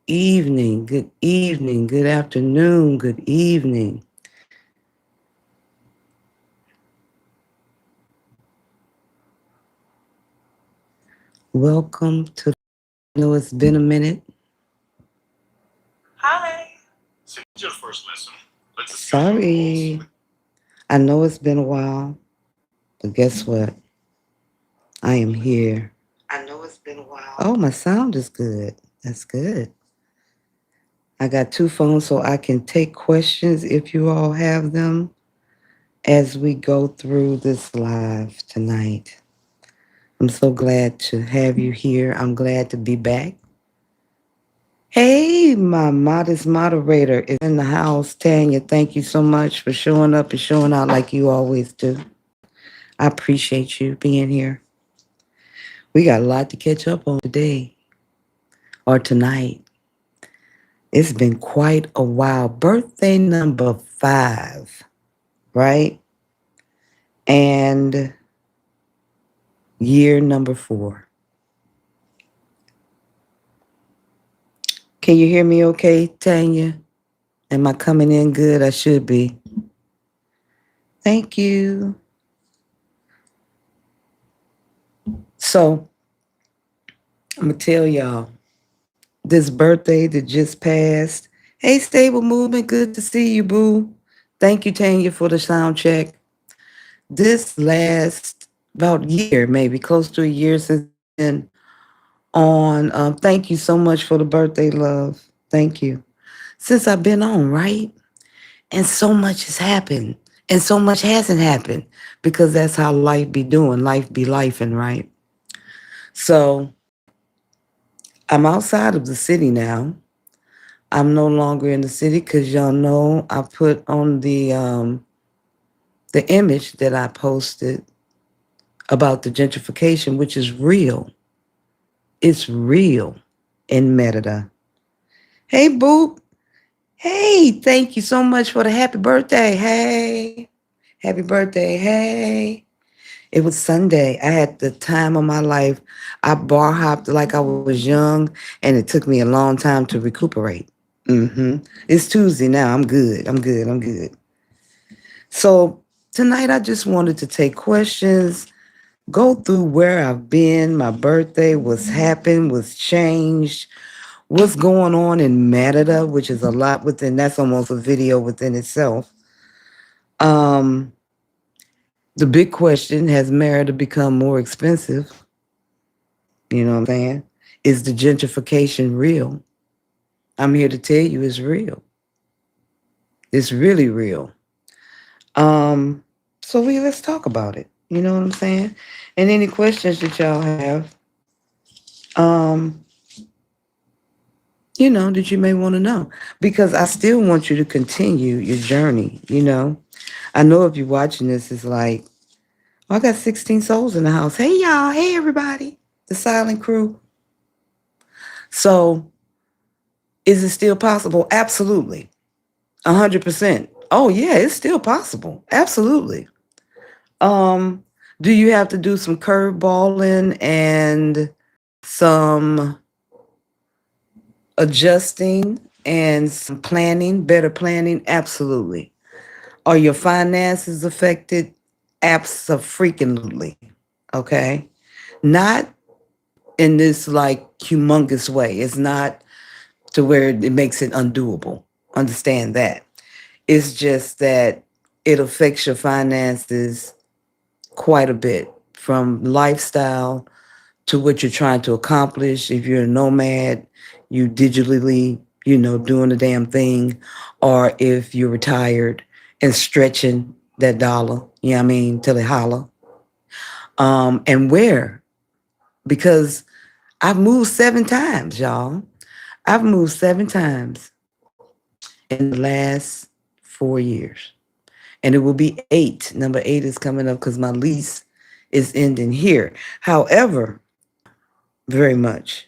evening, good evening, good afternoon, good evening. Welcome to I know it's been a minute. Sorry. I know it's been a while, but guess what? I am here. Oh, my sound is good. That's good. I got two phones so I can take questions if you all have them as we go through this live tonight. I'm so glad to have you here. I'm glad to be back. Hey, my modest moderator is in the house. Tanya, thank you so much for showing up and showing out like you always do. I appreciate you being here. We got a lot to catch up on today or tonight. It's been quite a while. Birthday number 5, right? And year number 4. Can you hear me okay, Tanya? Am I coming in good? I should be. Thank you. So, I'm going to tell y'all this birthday that just passed. Hey, Stable Movement, good to see you, boo. Thank you, Tanya, for the sound check. This last about year, maybe close to a year since I've been on. Thank you so much for the birthday love. Thank you. Since I've been on, right? And so much has happened. And so much hasn't happened because that's how life be doing. Life be lifing, right? So I'm outside of the city now. I'm no longer in the city because y'all know I put on the image that I posted about the gentrification, which is real. It's real in Merida. Hey, Boop. Hey, thank you so much for the happy birthday. Hey, happy birthday. Hey. It was Sunday. I had the time of my life. I bar hopped like I was young, and it took me a long time to recuperate. It's Tuesday now. I'm good. I'm good. I'm good. So tonight I just wanted to take questions, go through where I've been, my birthday, what's happened, what's changed, what's going on in Merida, which is a lot within, that's almost a video within itself. Um, the big question, has Merida become more expensive? You know what I'm saying? Is the gentrification real? I'm here to tell you it's real. It's really real. Um, let's talk about it. You know what I'm saying? And any questions that y'all have, um, that you may want to know. Because I still want you to continue your journey. I know if you're watching this, it's like, oh, I got 16 souls in the house. Hey y'all, hey everybody. The silent crew. So is it still possible? Absolutely. 100%. Oh yeah, it's still possible. Absolutely. Um, do you have to do some curveballing and some adjusting and some planning, better planning? Absolutely. Are your finances affected? Absolutely. Okay. Not in this like humongous way. It's not to where it makes it undoable. Understand that. It's just that it affects your finances quite a bit from lifestyle to what you're trying to accomplish. If you're a nomad, you digitally, doing the damn thing, or if you're retired and stretching that dollar, you know what I mean, till it holler. And where? Because I've moved 7 times, y'all. I've moved 7 times in the last 4 years. And it will be 8. Number 8 is coming up because my lease is ending here. However, very much.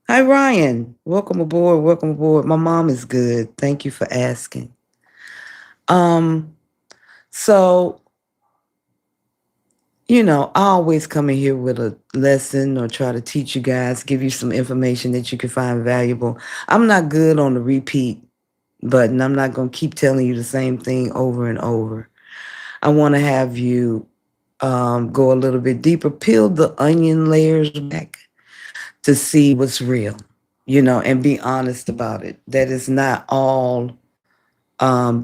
Hi, Ryan. Welcome aboard. Welcome aboard. My mom is good. Thank you for asking. Um, so I always come in here with a lesson or try to teach you guys, give you some information that you can find valuable. I'm not good on the repeat button. I'm not going to keep telling you the same thing over and over. I want to have you go a little bit deeper, peel the onion layers back to see what's real, and be honest about it. That is not all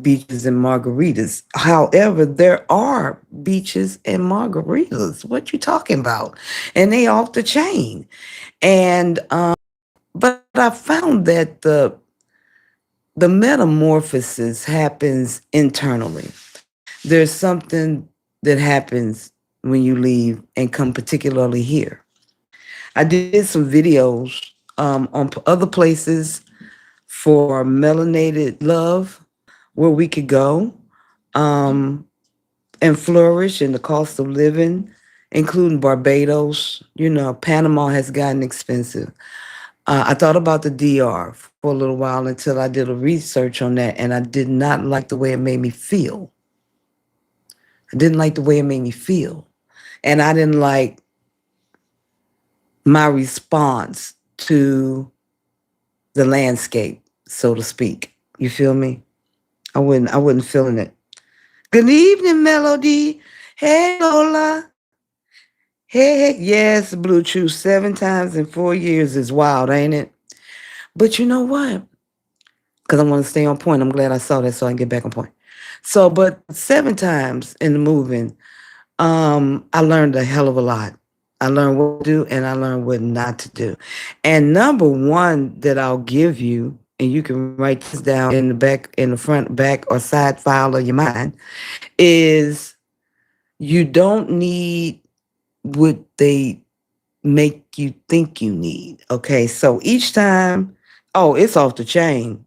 beaches and margaritas. However, there are beaches and margaritas. What you talking about? And they off the chain. And but I found that the metamorphosis happens internally. There's something that happens when you leave and come particularly here. I did some videos on other places for melanated love where we could go um, and flourish in the cost of living, including Barbados. Panama has gotten expensive. I thought about the DR for a little while until I did a research on that, and I did not like the way it made me feel. I didn't like the way it made me feel. And I didn't like my response to the landscape, so to speak. You feel me? I wasn't feeling it. Good evening, Melody. Hey, Lola. Hey, yes, Blue Chew 7 times in 4 years is wild, ain't it? But you know what? Because I want to stay on point. I'm glad I saw that so I can get back on point. So, but 7 times in the moving, I learned a hell of a lot. I learned what to do and I learned what not to do. And number one that I'll give you, and you can write this down in the back, in the front, back, or side file of your mind, is you don't need what they make you think you need. Okay. So each time, oh, it's off the chain.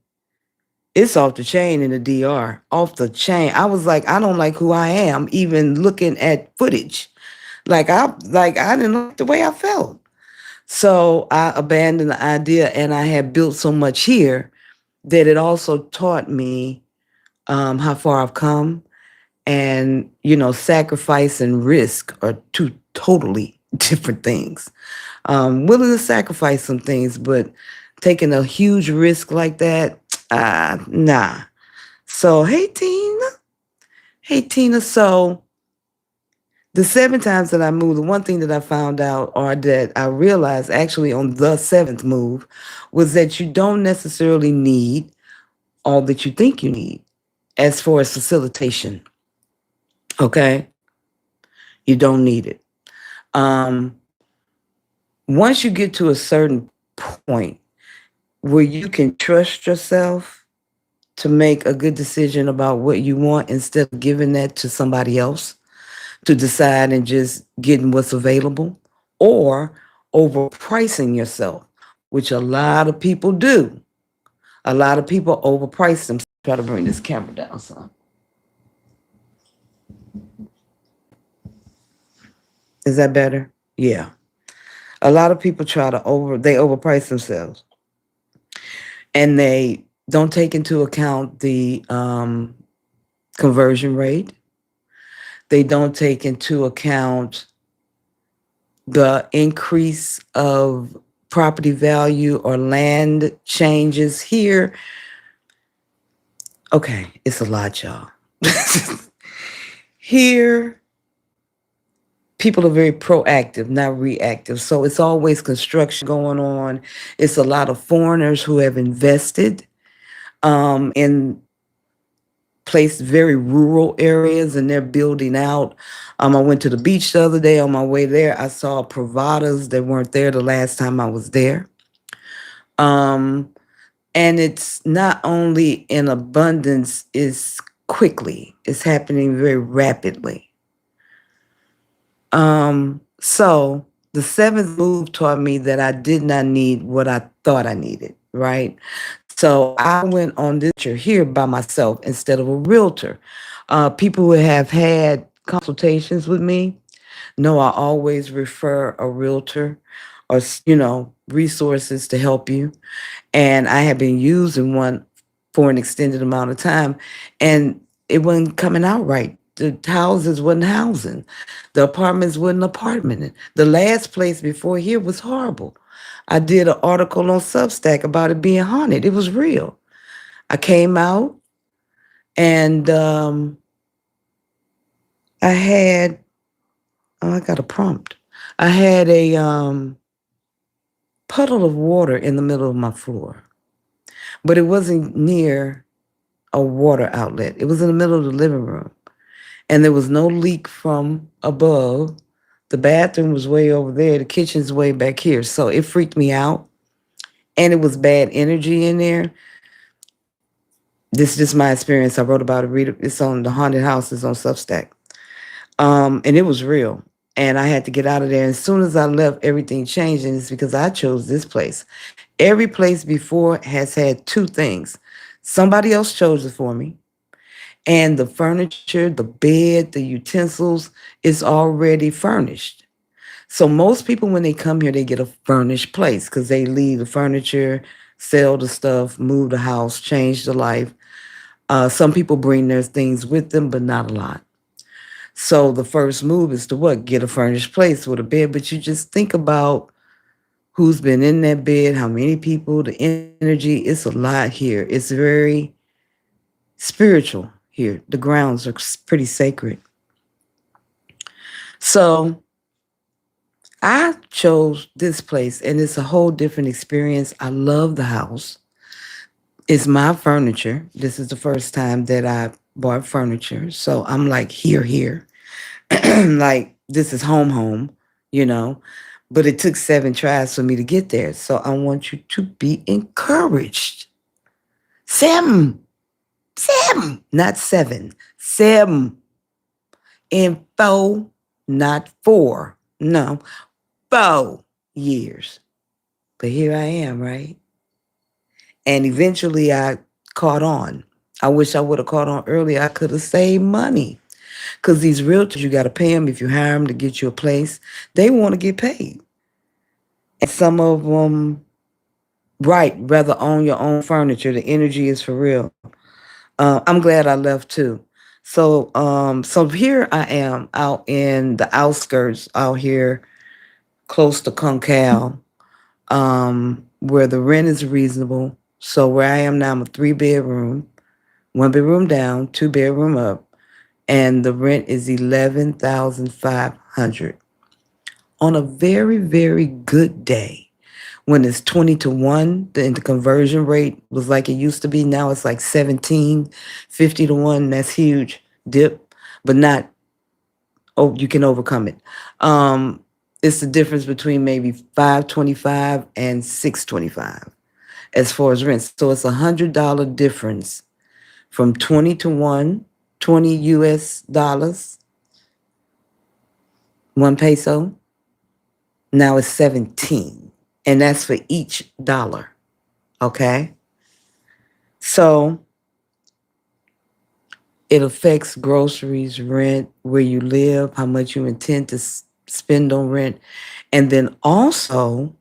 It's off the chain in the DR. Off the chain. I was like, I don't like who I am, even looking at footage. Like I didn't like the way I felt. So I abandoned the idea and I had built so much here that it also taught me how far I've come. And, sacrifice and risk are two totally different things. Willing to sacrifice some things, but taking a huge risk like that, nah. So, hey, Tina. Hey, Tina. So, the 7 times that I moved, the one thing that I found out or that I realized actually on the seventh move was that you don't necessarily need all that you think you need as far as facilitation. Okay? You don't need it. Um, Once you get to a certain point where you can trust yourself to make a good decision about what you want instead of giving that to somebody else to decide and just getting what's available, or overpricing yourself, which a lot of people do. A lot of people overprice them. Try to bring this camera down some. Is that better? Yeah. A lot of people they overprice themselves and they don't take into account the conversion rate. They don't take into account the increase of property value or land changes here. Okay, it's a lot, y'all. Here, people are very proactive, not reactive. So it's always construction going on. It's a lot of foreigners who have invested in placed very rural areas and they're building out. I went to the beach the other day. On my way there, I saw Privadas that weren't there the last time I was there. Um, and it's not only in abundance, it's quickly. It's happening very rapidly. So the seventh move taught me that I did not need what I thought I needed, right? So I went on this venture here by myself instead of a realtor. People who have had consultations with me know I always refer a realtor or, resources to help you. And I have been using one for an extended amount of time and it wasn't coming out right. the houses wasn't housing. The apartments wasn't apartment. The last place before here was horrible. I did an article on Substack about it being haunted. It was real. I came out and I had I got a prompt. I had a puddle of water in the middle of my floor, but it wasn't near a water outlet. It was in the middle of the living room, and there was no leak from above. The bathroom was way over there. The kitchen's way back here. So it freaked me out, and it was bad energy in there. This is just my experience. I wrote about it. Read it. It's on the haunted houses on Substack, and it was real. And I had to get out of there. And as soon as I left, everything changed, and it's because I chose this place. Every place before has had two things. Somebody else chose it for me, and the furniture, the bed, the utensils is already furnished. So most people, when they come here, they get a furnished place because they leave the furniture, sell the stuff, move the house, change the life. Some people bring their things with them, but not a lot. So the first move is to what? Get a furnished place with a bed. But you just think about who's been in that bed, how many people, the energy. It's a lot here. It's very spiritual here. The grounds are pretty sacred. So I chose this place, and it's a whole different experience. I love the house. It's my furniture. This is the first time that I bought furniture. So I'm like, here. Like, this is home, you know. But it took 7 tries for me to get there. So I want you to be encouraged. Sam, not 7, 7 in 4, not 4. No, 4 years. But here I am, right? And eventually I caught on. I wish I would have caught on earlier. I could have saved money. Because these realtors, you got to pay them if you hire them to get you a place. They want to get paid. And some of them, right, rather own your own furniture. The energy is for real. I'm glad I left too. So here I am out in the outskirts, out here close to Concal, where the rent is reasonable. So where I am now, I'm a 3-bedroom, 1 bedroom down, 2 bedroom up, and the rent is $11,500 on a very, very good day. When it's 20 to 1, the conversion rate was like it used to be. Now it's like 17, 50 to 1. That's huge dip, but not, oh, you can overcome it. It's the difference between maybe 525 and 625 as far as rent. So it's $100 difference from 20 to 1, 20 US dollars, 1 peso. Now it's 17. And that's for each dollar. Okay? So it affects groceries, rent, where you live, how much you intend to spend on rent. And then also,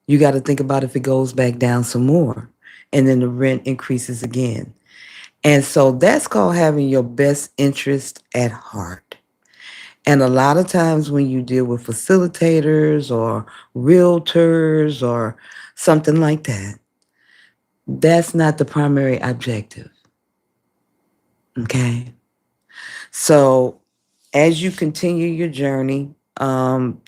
you got to think about if it goes back down some more. And then the rent increases again. And so that's called having your best interest at heart. And a lot of times when you deal with facilitators or realtors or something like that, that's not the primary objective. Okay? So as you continue your journey,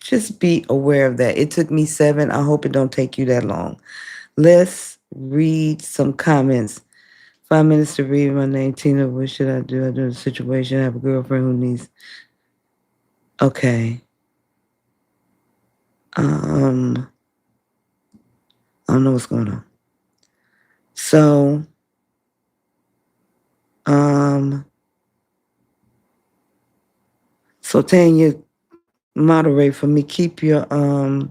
just be aware of that. It took me 7. I hope it don't take you that long. Let's read some comments. 5 minutes to read my name, Tina. What should I do? I do the situation. I have a girlfriend who needs. Okay. I don't know what's going on. So, Tanya, moderate for me. Keep your eye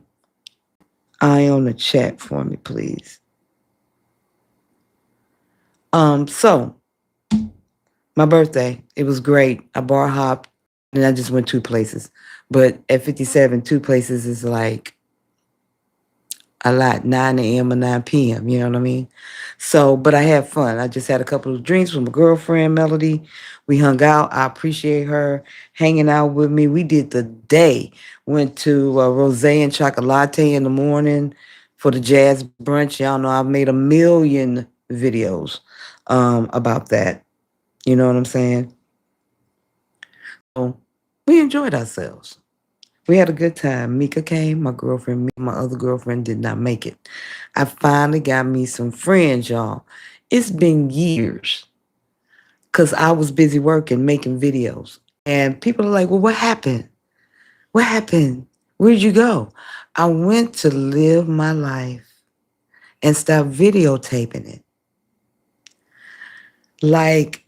on the chat for me, please. So my birthday, it was great. I bar hopped and I just went 2 places. But at 57, 2 places is like a lot, 9 a.m. or 9 p.m., you know what I mean? So, but I had fun. I just had a couple of drinks with my girlfriend, Melody. We hung out. I appreciate her hanging out with me. We did the day. Went to Rose and Chocolate in the morning for the jazz brunch. Y'all know I've made a million videos about that. You know what I'm saying? So we enjoyed ourselves. We had a good time. Mika came, my girlfriend, me, my other girlfriend did not make it. I finally got me some friends, y'all. It's been years because I was busy working, making videos. And people are like, well, what happened? What happened? Where'd you go? I went to live my life and stop videotaping it. Like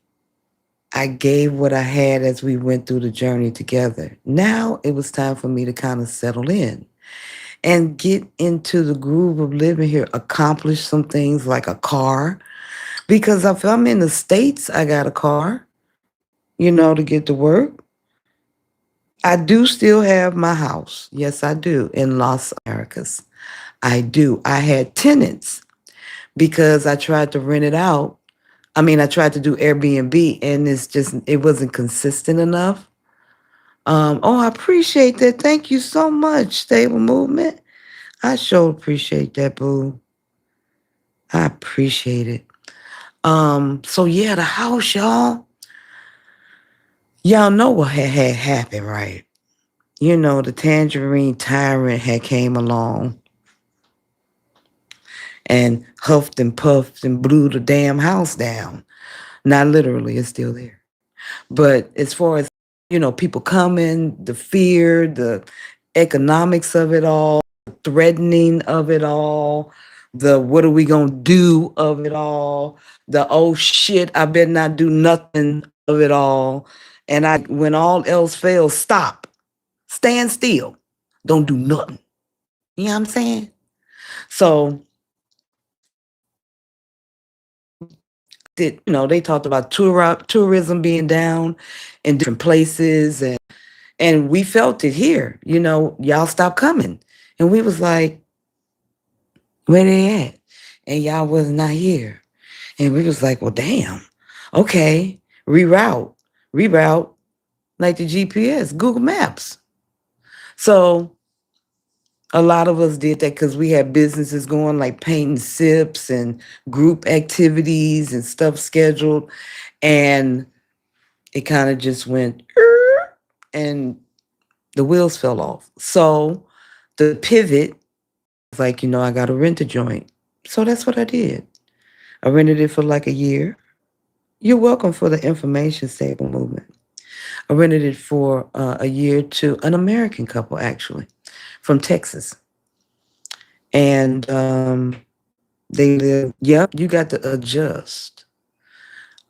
I gave what I had as we went through the journey together. Now it was time for me to kind of settle in and get into the groove of living here, accomplish some things like a car. Because if I'm in the States, I got a car, to get to work. I do still have my house. Yes, I do in Los Americas. I do. I had tenants because I tried to rent it out. I mean, I tried to do Airbnb and it wasn't consistent enough. Oh, I appreciate that. Thank you so much, Stable Movement. I sure appreciate that, boo. I appreciate it. So yeah, the house, y'all. Y'all know what had happened, right? The tangerine tyrant had came along and huffed and puffed and blew the damn house down. Not literally, it's still there. But as far as, people coming, the fear, the economics of it all, the threatening of it all, the what are we going to do of it all, the oh shit, I better not do nothing of it all. And when all else fails, stop, stand still, don't do nothing. You know what I'm saying? So, they talked about tourism being down in different places, and we felt it here. Y'all stopped coming, and we was like, where they at? And y'all was not here, and we was like, well, damn. Okay, reroute, like the GPS, Google Maps. So a lot of us did that because we had businesses going like painting sips and group activities and stuff scheduled, and it kind of just went and the wheels fell off. So the pivot was like, I got to rent a joint. So that's what I did. I rented it for like a year. You're welcome for the information, Stable Movement. I rented it for a year to an American couple, actually, from Texas. And they live, yep, you got to adjust.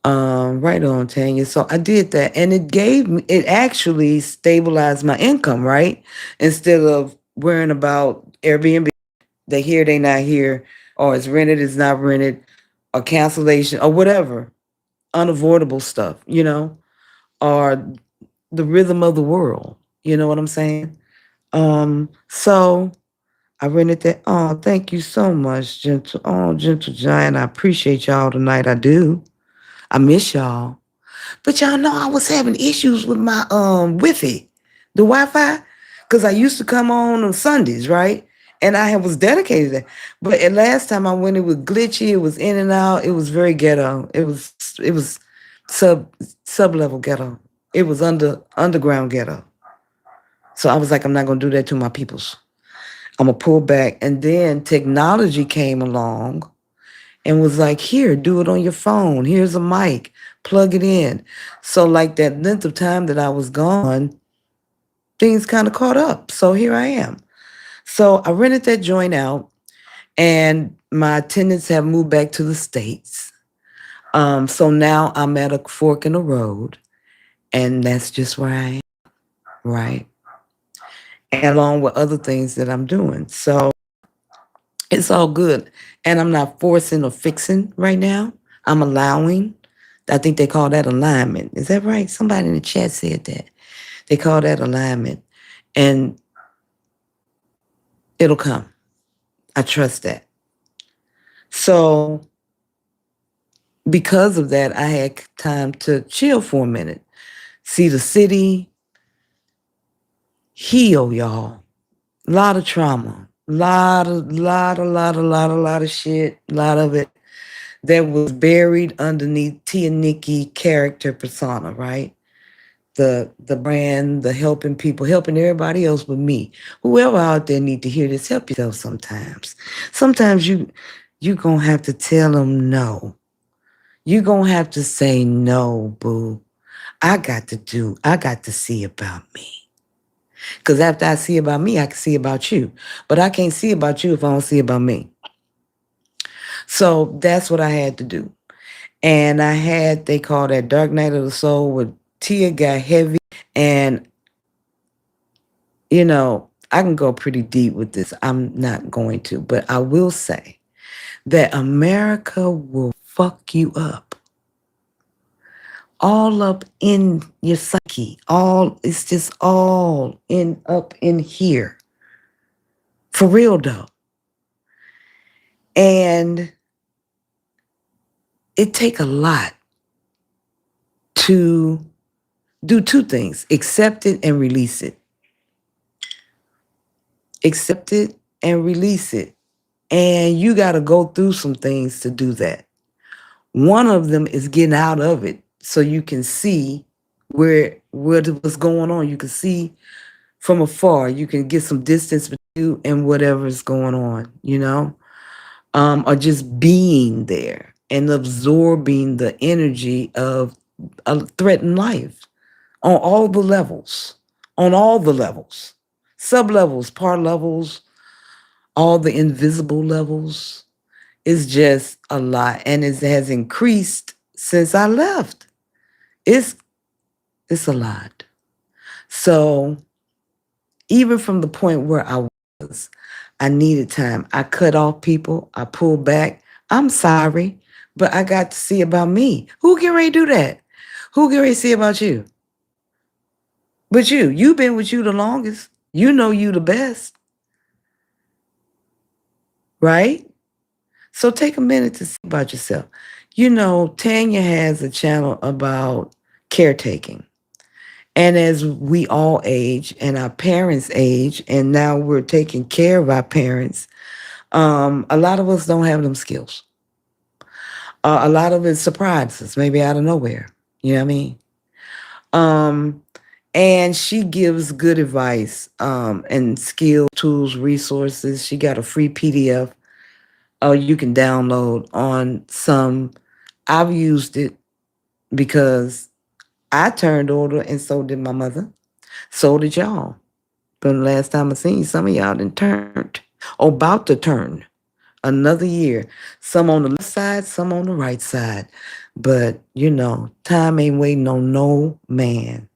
Right on, Tanya. So I did that, and it actually stabilized my income, right? Instead of worrying about Airbnb, they here, they not here, or it's rented, it's not rented, or cancellation, or whatever, unavoidable stuff, or the rhythm of the world. You know what I'm saying? So I rented that. Oh, thank you so much, gentle giant. I appreciate y'all tonight. I do. I miss y'all. But y'all know I was having issues with my Wi-Fi, the Wi-Fi, because I used to come on Sundays, right? And I was dedicated to that. But at last time I went, it was glitchy, it was in and out, it was very ghetto. It was sub level ghetto. It was underground ghetto. So I was like, I'm not gonna do that to my peoples. I'm gonna pull back. And then technology came along and was like, here, do it on your phone. Here's a mic, plug it in. So like that length of time that I was gone, things kind of caught up. So here I am. So I rented that joint out, and my tenants have moved back to the States. So now I'm at a fork in the road, and that's just where I am, right? And along with other things that I'm doing. So it's all good. And I'm not forcing or fixing right now. I'm allowing. I think they call that alignment. Is that right? Somebody in the chat said that. They call that alignment. And it'll come. I trust that. So because of that, I had time to chill for a minute, see the city, heal, y'all. A lot of trauma, lot of shit, a lot of it that was buried underneath Tia Nikki character persona, right? The brand, the helping people, helping everybody else but me. Whoever out there need to hear this, help yourself sometimes. Sometimes you gonna have to tell them no. You gonna have to say no, boo. I got to see about me. Because after I see about me, I can see about you. But I can't see about you if I don't see about me. So that's what I had to do. And I had, they call that Dark Night of the Soul with Tia got heavy. And, I can go pretty deep with this. I'm not going to. But I will say that America will fuck you up. All up in your psyche. It's just all up in here. For real though. And it take a lot to do two things: accept it and release it. Accept it and release it. And you got to go through some things to do that. One of them is getting out of it so you can see what's going on. You can see from afar. You can get some distance between you and whatever's going on, or just being there and absorbing the energy of a threatened life on all the levels, sub levels, part levels, all the invisible levels. It's just a lot, and it has increased since I left. It's a lot. So even from the point where I was, I needed time. I cut off people. I pulled back. I'm sorry, but I got to see about me. Who can ready to do that? Who can ready to see about you? But you've been with you the longest. You know you the best, right? So take a minute to see about yourself. Tanya has a channel about caretaking. And as we all age and our parents age, and now we're taking care of our parents, a lot of us don't have them skills. A lot of it surprises, maybe out of nowhere. You know what I mean? Um, and she gives good advice and skills, tools, resources. She got a free PDF you can download on some. I've used it because I turned older and so did my mother. So did y'all. But the last time I seen some of y'all done turned. Or about to turn another year. Some on the left side, some on the right side. But, time ain't waiting on no man.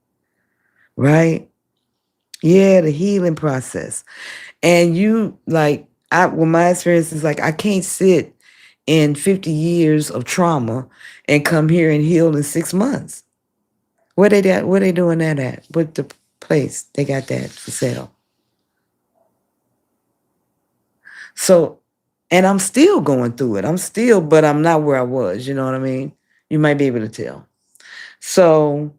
Right? Yeah, the healing process. And my experience is like, I can't sit in 50 years of trauma and come here and heal in 6 months. Where they doing that at? What the place they got that for sale? So, and I'm still going through it. But I'm not where I was. You know what I mean? You might be able to tell. So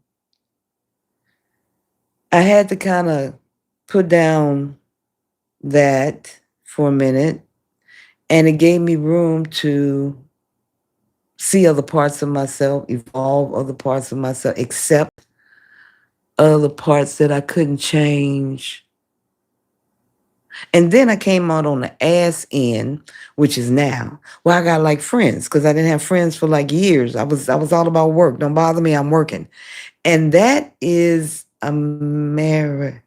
I had to kind of put down that for a minute, and it gave me room to see other parts of myself, evolve other parts of myself, accept other parts that I couldn't change. And then I came out on the ass end, which is now, where I got like friends, because I didn't have friends for like years. I was all about work. Don't bother me, I'm working. And that is American.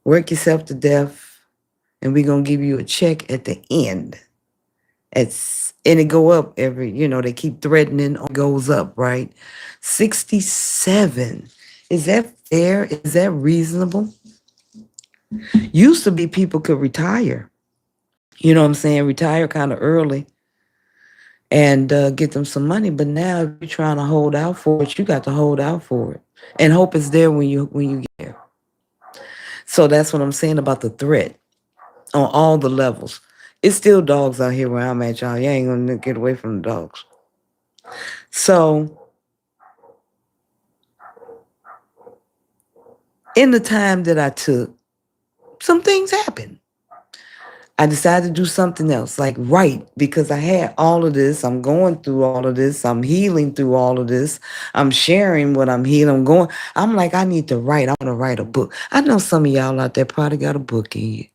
Work yourself to death, and we're gonna give you a check at the end. And it go up they keep threatening, it goes up, right? 67. Is that fair? Is that reasonable? Used to be people could retire. You know what I'm saying? Retire kind of early and get them some money. But now if you're trying to hold out for it, you got to hold out for it. And hope is there when you get there. So that's what I'm saying about the threat on all the levels. It's still dogs out here where I'm at, y'all. You ain't gonna get away from the dogs. So in the time that I took, some things happened. I decided to do something else, like write, because I had all of this. I'm going through all of this. I'm healing through all of this. I'm sharing what I'm healing. I'm like, I need to write. I want to write a book. I know some of y'all out there probably got a book in you.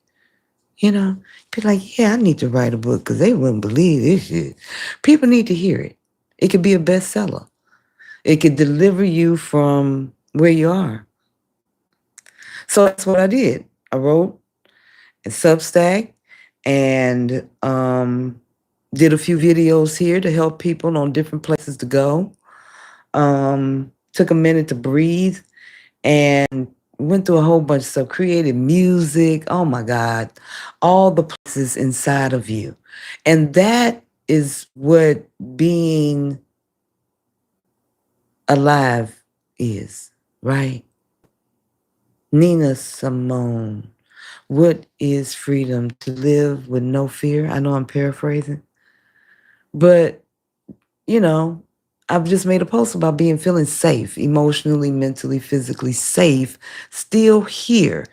You know, be like, yeah, I need to write a book because they wouldn't believe this shit. People need to hear it. It could be a bestseller. It could deliver you from where you are. So that's what I did. I wrote in Substack and did a few videos here to help people on different places to go. Took a minute to breathe and went through a whole bunch of stuff, created music. Oh my God, all the places inside of you. And that is what being alive is, right? Nina Simone. What is freedom? To live with no fear. I know I'm paraphrasing, but you know, I've just made a post about being feeling safe, emotionally, mentally, physically safe, still here.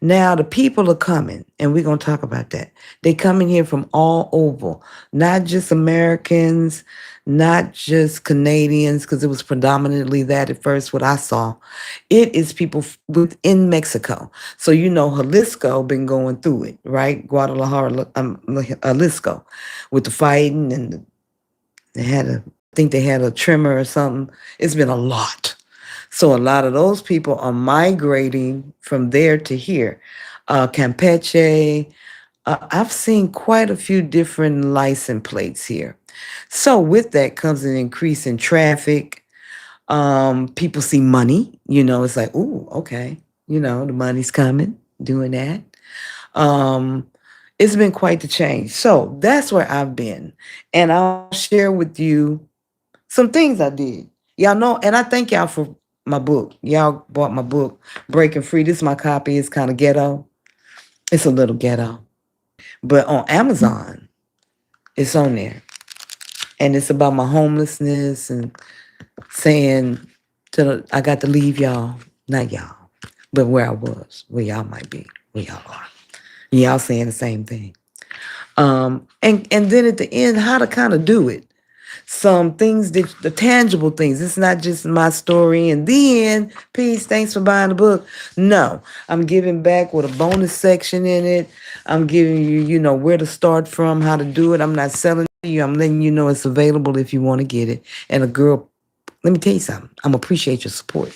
Now the people are coming, and we're gonna talk about that. They coming here from all over, not just Americans, not just Canadians, because it was predominantly that at first, what I saw. It is people within Mexico. So you know Jalisco been going through it, right? Guadalajara, Jalisco, with the fighting and they had I think they had a tremor or something. It's been a lot. So a lot of those people are migrating from there to here. Campeche, I've seen quite a few different license plates here. So with that comes an increase in traffic. People see money, it's like, ooh, okay, the money's coming, doing that. Um, it's been quite the change. So that's where I've been. And I'll share with you some things I did. Y'all know, and I thank y'all for my book. Y'all bought my book, Breaking Free. This is my copy. It's kind of ghetto. It's a little ghetto. But on Amazon, it's on there. And it's about my homelessness and saying I got to leave y'all, not y'all, but where I was, where y'all might be, where y'all are. Y'all saying the same thing. And then at the end, how to kind of do it. Some things that the tangible things. It's not just my story and then peace, thanks for buying the book. No, I'm giving back with a bonus section in it. I'm giving you, where to start from, how to do it. I'm not selling it to you. I'm letting you know it's available if you want to get it. And a girl, let me tell you something. I'm appreciate your support.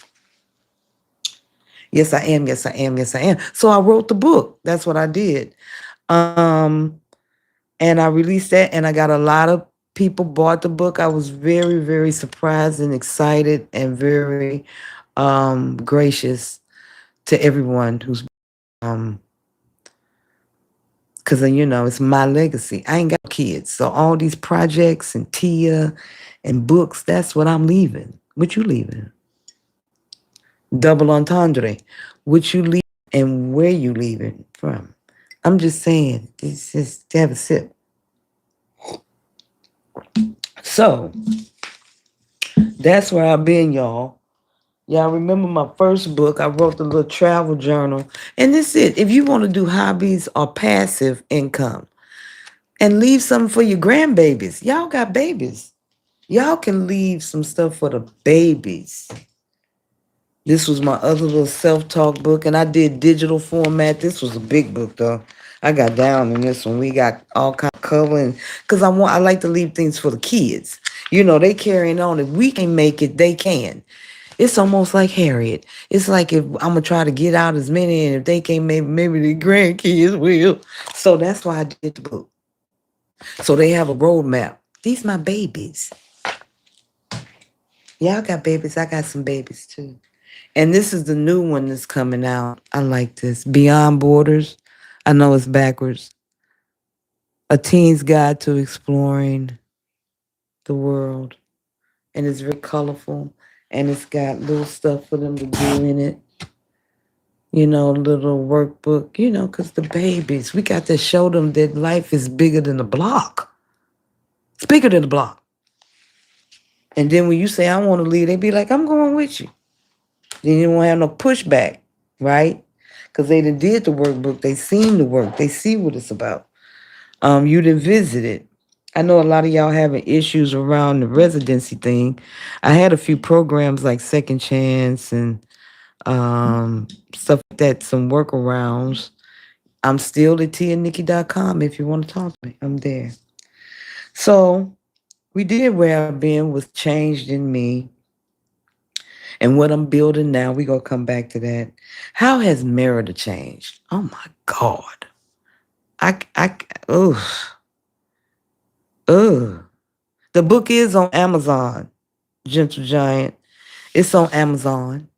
Yes, I am. Yes, I am. Yes, I am. So I wrote the book. That's what I did. Um, and I released that, and I got a lot of people bought the book. I was very, very surprised and excited and very gracious to everyone who's because it's my legacy. I ain't got kids, so all these projects and Tia and books, that's what I'm leaving. What you leaving? Double entendre. What you leave and where you leaving from? I'm just saying, it's just have a sip. So that's where I've been, y'all. Y'all remember my first book? I wrote the little travel journal. And this is it. If you want to do hobbies or passive income and leave something for your grandbabies, y'all got babies. Y'all can leave some stuff for the babies. This was my other little self-talk book, and I did digital format. This was a big book, though. I got down in this one. We got all kind of coloring because I like to leave things for the kids. They carrying on. If we can make it, they can. It's almost like Harriet. It's like if I'm gonna try to get out as many, and if they can't, maybe the grandkids will. So that's why I did the book. So they have a roadmap. These my babies. Y'all got babies. I got some babies too. And this is the new one that's coming out. I like this. Beyond Borders. I know it's backwards. A teen's guide to exploring the world. And it's very colorful. And it's got little stuff for them to do in it. little workbook, because the babies, we got to show them that life is bigger than the block. It's bigger than the block. And then when you say, I want to leave, they be like, I'm going with you. Then you won't have no pushback, right? Because they done did the workbook. They seen the work. They see what it's about. You done visited. I know a lot of y'all having issues around the residency thing. I had a few programs like Second Chance and stuff like that, some workarounds. I'm still at tianikki.com if you want to talk to me. I'm there. So we did where I've been was changed in me and what I'm building now. We gonna come back to that. How has Merida changed? Oh my God. I, ugh, ugh. The book is on Amazon, Gentle Giant. It's on Amazon.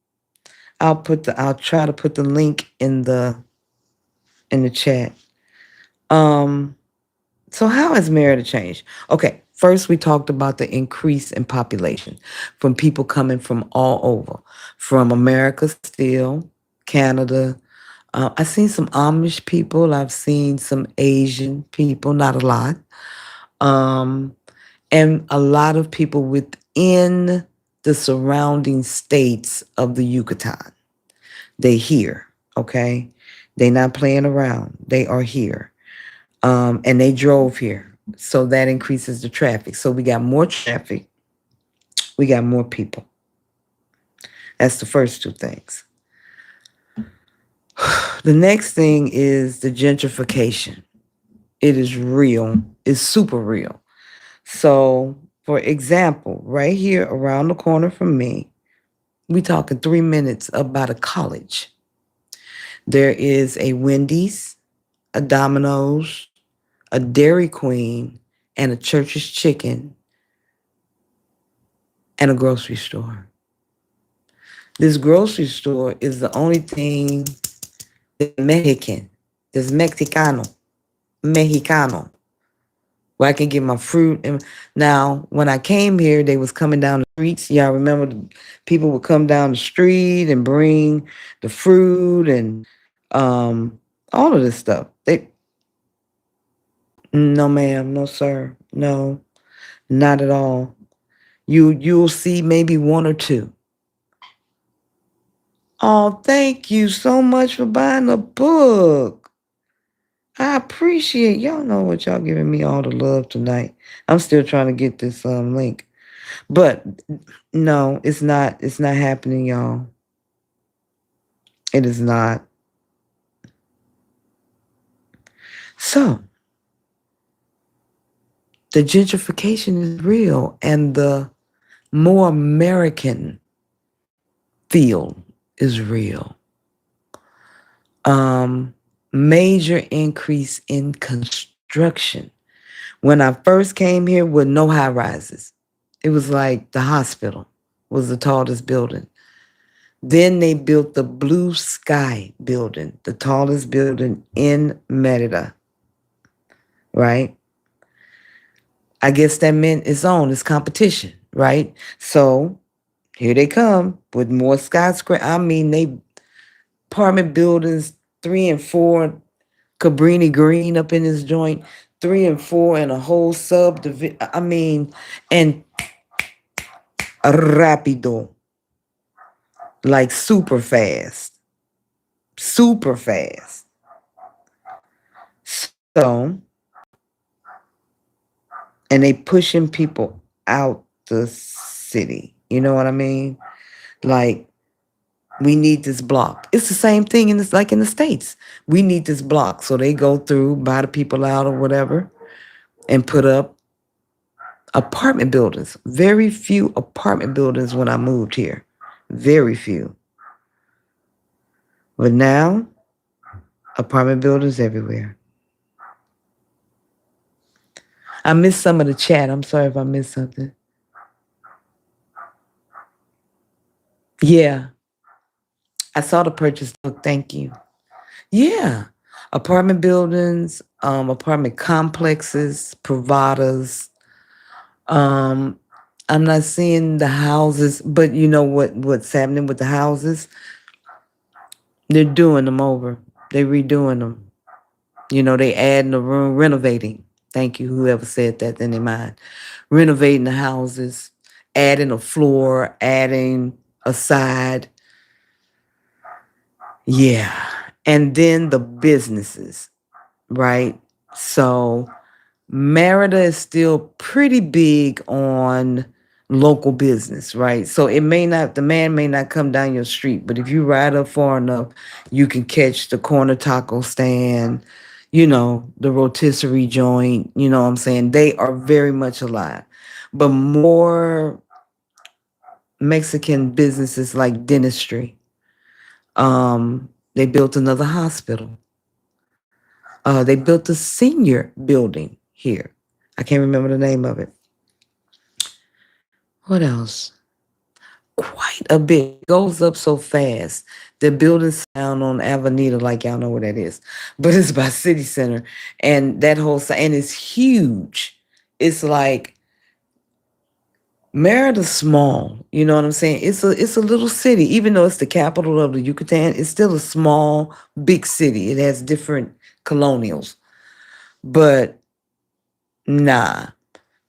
I'll try to put the link in the chat. Um, so how has Merida changed? Okay, first we talked about the increase in population from people coming from all over, from America still, Canada. I've seen some Amish people. I've seen some Asian people, not a lot. Um, and a lot of people within the surrounding states of the Yucatan. They here, okay? They not playing around. They are here. And they drove here. So that increases the traffic. So we got more traffic. We got more people. That's the first two things. The next thing is the gentrification. It is real. It's super real. So, for example, right here around the corner from me, we talking 3 minutes about a college. There is a Wendy's, a Domino's, a Dairy Queen, and a Church's Chicken, and a grocery store. This grocery store is the only thing that's Mexican, that's Mexicano, where I can get my fruit. And now, when I came here, they was coming down the streets. Y'all remember people would come down the street and bring the fruit and all of this stuff. No, ma'am, no, sir, no, not at all. You'll see maybe one or two. Oh, thank you so much for buying the book. I appreciate y'all know what y'all giving me all the love tonight. I'm still trying to get this link. But no, it's not happening, y'all. It is not. So the gentrification is real and the more American feel is real. Major increase in construction. When I first came here with no high rises, it was like the hospital was the tallest building. Then they built the Blue Sky building, the tallest building in Mérida, right? I guess that meant it's competition, right? So here they come with more skyscraper. I mean, they apartment buildings, 3 and 4, Cabrini Green up in this joint, 3 and 4, and a whole subdivision. I mean, and rapido, like super fast. So, and they pushing people out the city. You know what I mean? Like, we need this block. It's the same thing in this, like in the States. We need this block. So they go through, buy the people out or whatever, and put up apartment buildings. Very few apartment buildings when I moved here. Very few. But now, apartment buildings everywhere. I missed some of the chat. I'm sorry if I missed something. Yeah, I saw the purchase book. Thank you. Yeah, apartment buildings, apartment complexes, providers. Um, I'm not seeing the houses, but you know what's happening with the houses? They're doing them over. They redoing them. They adding the room, renovating. Thank you, whoever said that in their mind. Renovating the houses, adding a floor, adding a side. Yeah. And then the businesses, right? So Merida is still pretty big on local business, right? So the man may not come down your street, but if you ride up far enough, you can catch the corner taco stand, the rotisserie joint, you know what I'm saying? They are very much alive. But more Mexican businesses like dentistry. They built another hospital. They built a senior building here. I can't remember the name of it. What else? Quite a bit. It goes up so fast. The building's down on Avenida, like y'all know where that is. But it's by City Center. And that and it's huge. It's like Merida's small. You know what I'm saying? It's a little city. Even though it's the capital of the Yucatan, it's still a small, big city. It has different colonials. But nah.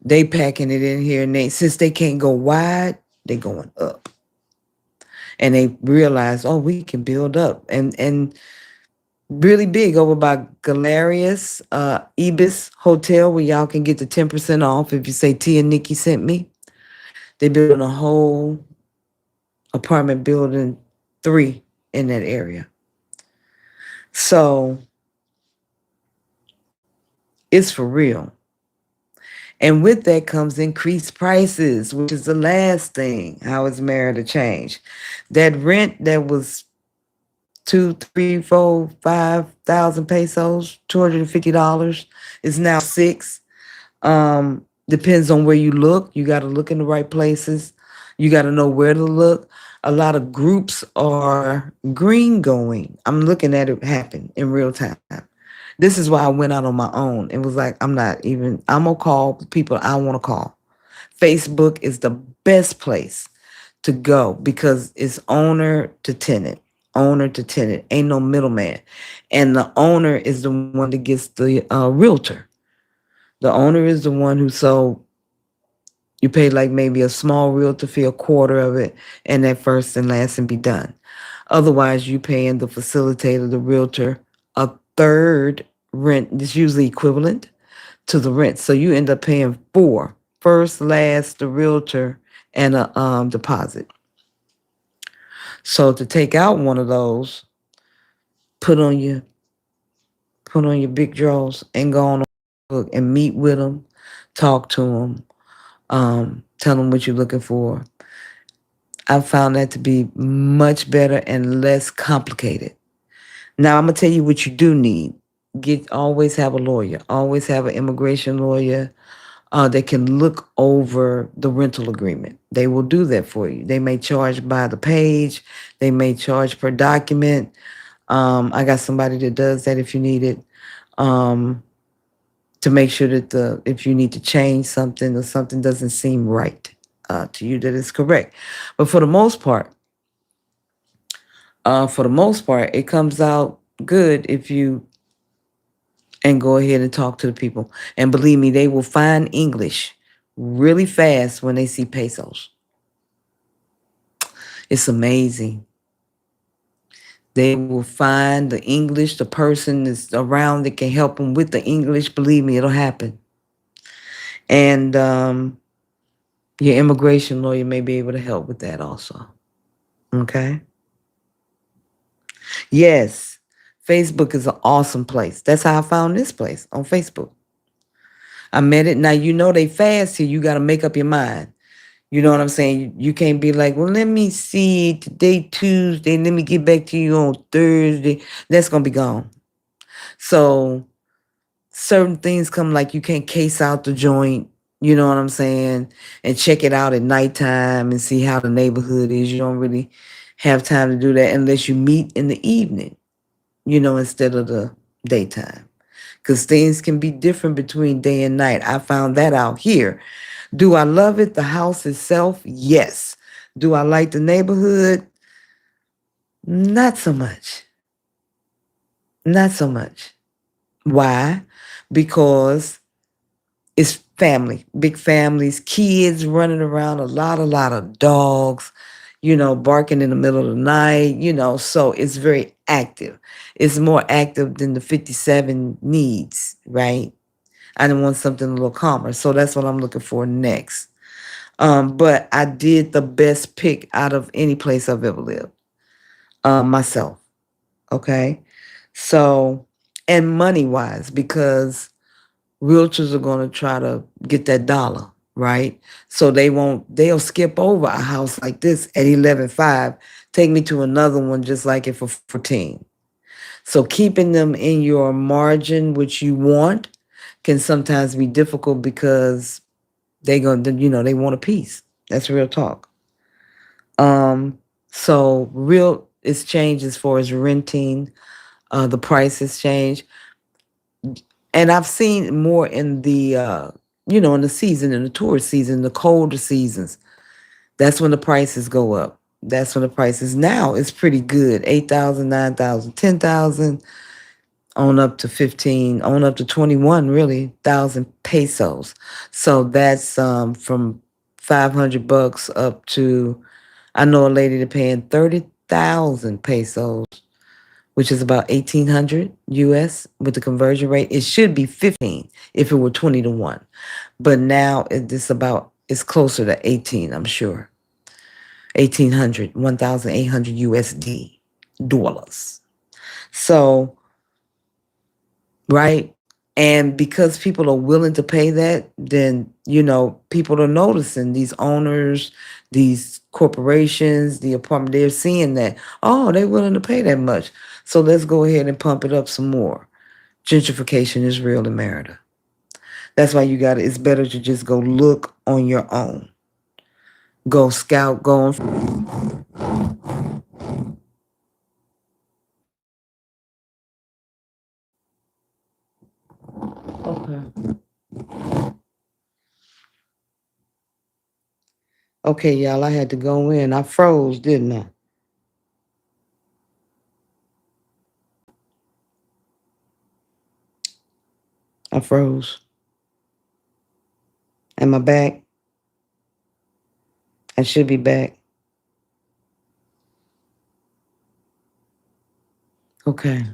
They packing it in here, and since they can't go wide, they going up. And they realize, oh, we can build up, and really big over by Galerius, Ibis Hotel, where y'all can get the 10% off if you say Tia Nikki sent me. They building a whole apartment building 3 in that area. So it's for real. And with that comes increased prices, which is the last thing. How is Merida change? That rent that was 2, 3, 4, 5,000 pesos, $250 is now 6. Depends on where you look. You got to look in the right places. You got to know where to look. A lot of groups are green going. I'm looking at it happen in real time. This is why I went out on my own. It was like, I'm going to call people I want to call. Facebook is the best place to go because it's owner to tenant. Owner to tenant. Ain't no middleman. And the owner is the one that gets the realtor. The owner is the one who sold. You pay like maybe a small realtor fee, a quarter of it, and that first and last and be done. Otherwise, you paying the facilitator, the realtor, a third rent. It's usually equivalent to the rent. So you end up paying 4. First, last, the realtor, and a deposit. So to take out one of those, put on your big drawers and go on Facebook and meet with them, talk to them, tell them what you're looking for. I found that to be much better and less complicated. Now I'm gonna tell you what you do need. Always have a lawyer. Always have an immigration lawyer that can look over the rental agreement. They will do that for you. They may charge by the page. They may charge per document. I got somebody that does that if you need it. To make sure that if you need to change something or something doesn't seem right to you, that is correct. But for the most part, it comes out good if you and go ahead and talk to the people. And believe me, they will find English really fast when they see pesos. It's amazing. They will find the English, the person that's around that can help them with the English. Believe me, it'll happen. And your immigration lawyer may be able to help with that also. Okay? Yes, Facebook is an awesome place. That's how I found this place, on Facebook. I met it. Now, they fast here. You got to make up your mind. You know what I'm saying? You can't be like, well, let me see, today Tuesday, let me get back to you on Thursday. That's going to be gone. So certain things come like you can't case out the joint, you know what I'm saying, and check it out at nighttime and see how the neighborhood is. You don't really have time to do that unless you meet in the evening, instead of the daytime. Because things can be different between day and night. I found that out here. Do I love it? The house itself? Yes. Do I like the neighborhood? Not so much. Not so much. Why? Because it's family, big families, kids running around, a lot of dogs, barking in the middle of the night, so it's very active. It's more active than the 57 needs, right? I didn't want something a little calmer. So that's what I'm looking for next. But I did the best pick out of any place I've ever lived, myself. Okay. So, and money wise, because realtors are going to try to get that dollar, right? So they'll skip over a house like this at 11.5, take me to another one just like it for 14. So keeping them in your margin, which you want, can sometimes be difficult because they want a piece. That's real talk. Um, so real it's changed as far as renting. The price has changed, and I've seen more in the in the season, in the tourist season, the colder seasons. That's when the prices go up. That's when the prices now is pretty good. 8,000, 9,000, 10,000, on up to 15, on up to 21, really, thousand pesos. So that's from 500 bucks up to, I know a lady that paying 30,000 pesos, which is about 1,800 US with the conversion rate. It should be 15 if it were 20 to 1. But now it's closer to 18, I'm sure. 1,800, 1,800 USD dollars. So, right? And because people are willing to pay that, then, people are noticing these owners, these corporations, the apartment, they're seeing that, oh, they're willing to pay that much. So let's go ahead and pump it up some more. Gentrification is real in Merida. That's why it's better to just go look on your own. Go scout, go on. Okay. Okay, y'all, I had to go in. I froze, didn't I? I froze. Am I back? I should be back. Okay.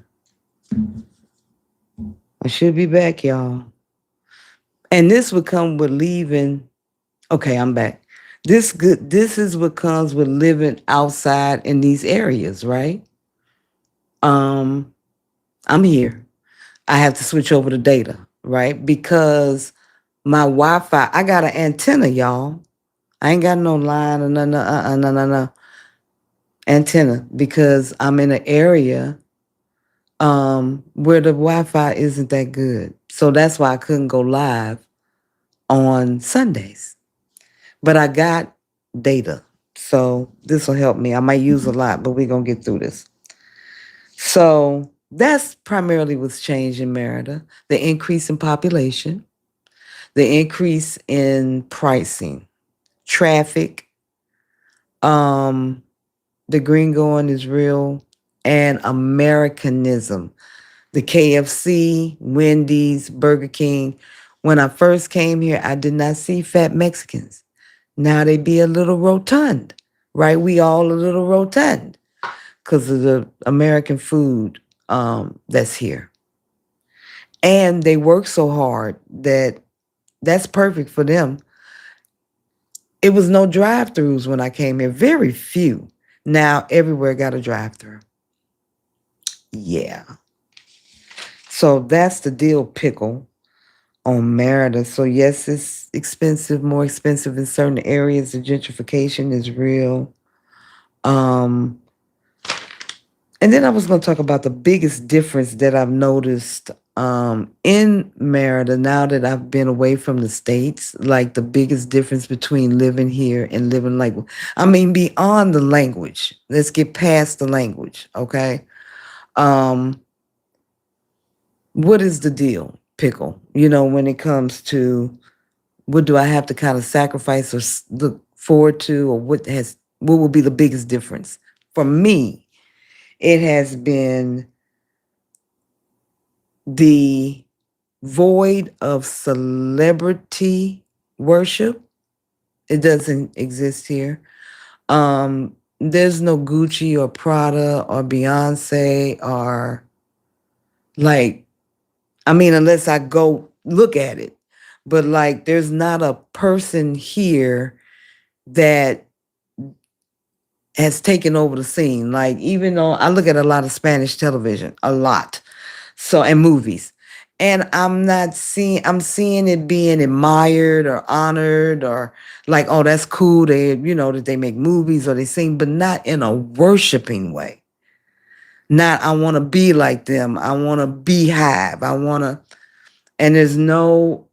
I should be back, y'all. And this would come with leaving. Okay, I'm back. This is what comes with living outside in these areas, right? Um, I'm here. I have to switch over to data, right? Because my Wi-Fi, I got an antenna, y'all. I ain't got no line or no antenna because I'm in an area where the Wi-Fi isn't that good. So that's why I couldn't go live on Sundays. But I got data. So this will help me. I might use a lot, but we're going to get through this. So that's primarily what's changed in Merida. The increase in population, the increase in pricing, traffic, um, the green going is real, and Americanism. The KFC, Wendy's, Burger King. When I first came here, I did not see fat Mexicans. Now they be a little rotund, right? We all a little rotund because of the American food that's here. And they work so hard that's perfect for them. It was no drive-throughs when I came here, very few. Now everywhere got a drive-through. Yeah. So that's the deal, pickle, on Merida. So yes, it's expensive, more expensive in certain areas. The gentrification is real. Um, and then I was going to talk about the biggest difference that I've noticed in Merida now that I've been away from the States, like the biggest difference between living here and living I mean, beyond the language. Let's get past the language, okay? Um, what is the deal, pickle? When it comes to what do I have to kind of sacrifice or look forward to, or what will be the biggest difference? For me, it has been the void of celebrity worship. It doesn't exist here. There's no Gucci or Prada or Beyonce or like, I mean, unless I go look at it. But like, there's not a person here that has taken over the scene. Like, even though I look at a lot of Spanish television, a lot. So, and movies. And I'm seeing it being admired or honored or like, oh, that's cool. That they make movies or they sing, but not in a worshiping way. Not, I want to be like them. I want to be hive. And there's no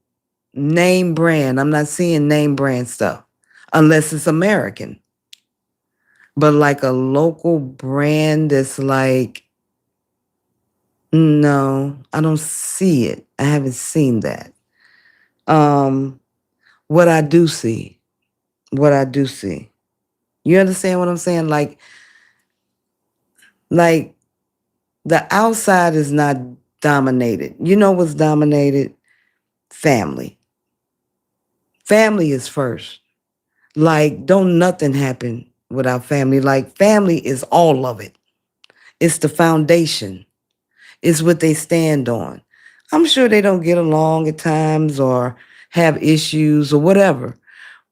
name brand. I'm not seeing name brand stuff unless it's American. But like a local brand that's like, no, I don't see it. I haven't seen that. Um, what I do see, what I do see. You understand what I'm saying? Like the outside is not dominated. You know what's dominated? Family. Family is first. Like, don't nothing happen without family. Like, family is all of it. It's the foundation. It's what they stand on. I'm sure they don't get along at times or have issues or whatever,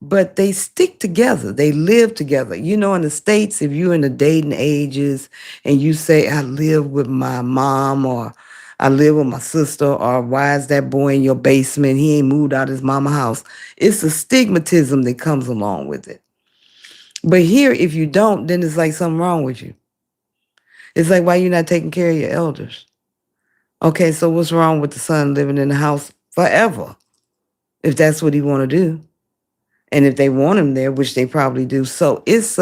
but they stick together. They live together. In the States, if you're in the dating ages and you say, I live with my mom or I live with my sister or why is that boy in your basement? He ain't moved out his mama house. It's the stigmatism that comes along with it. But here, if you don't, then it's like something wrong with you. It's like, why you not taking care of your elders? Okay, so what's wrong with the son living in the house forever? If that's what he want to do. And if they want him there, which they probably do. So it's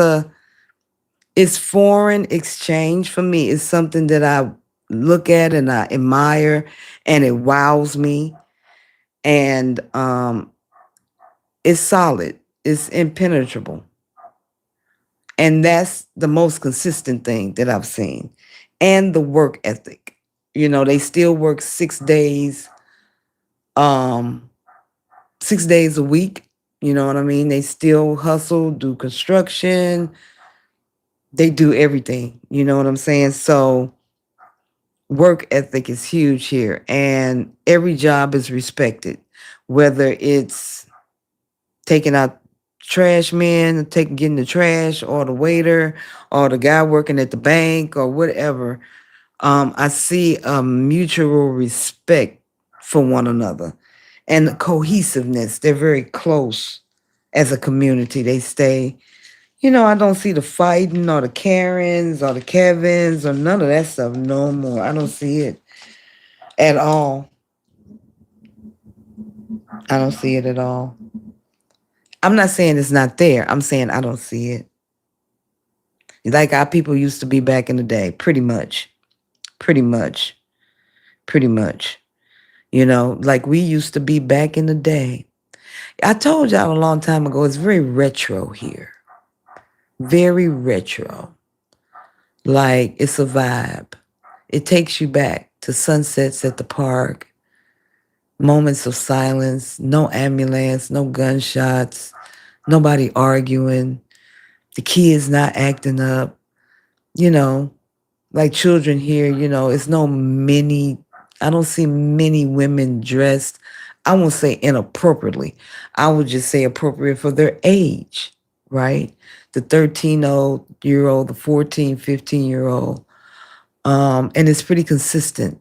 foreign exchange for me. It's something that I look at and I admire and it wows me. And it's solid. It's impenetrable. And that's the most consistent thing that I've seen. And the work ethic. They still work 6 days, um, 6 days a week. You know what I mean? They still hustle, do construction. They do everything. You know what I'm saying? So work ethic is huge here. And every job is respected. Whether it's taking out trash men, getting the trash, or the waiter, or the guy working at the bank, or whatever. I see a mutual respect for one another and the cohesiveness. They're very close as a community. They stay, I don't see the fighting or the Karens or the Kevins or none of that stuff no more. I don't see it at all. I don't see it at all. I'm not saying it's not there. I'm saying I don't see it. Like our people used to be back in the day, pretty much. Pretty much. Pretty much. Like we used to be back in the day. I told y'all a long time ago, it's very retro here. Very retro. Like it's a vibe. It takes you back to sunsets at the park, moments of silence, no ambulance, no gunshots, nobody arguing, the kids not acting up, you know, like children here, it's no many, I don't see many women dressed, I won't say inappropriately. I would just say appropriate for their age, right? The 13-year old, the 14, 15-year-old. And it's pretty consistent.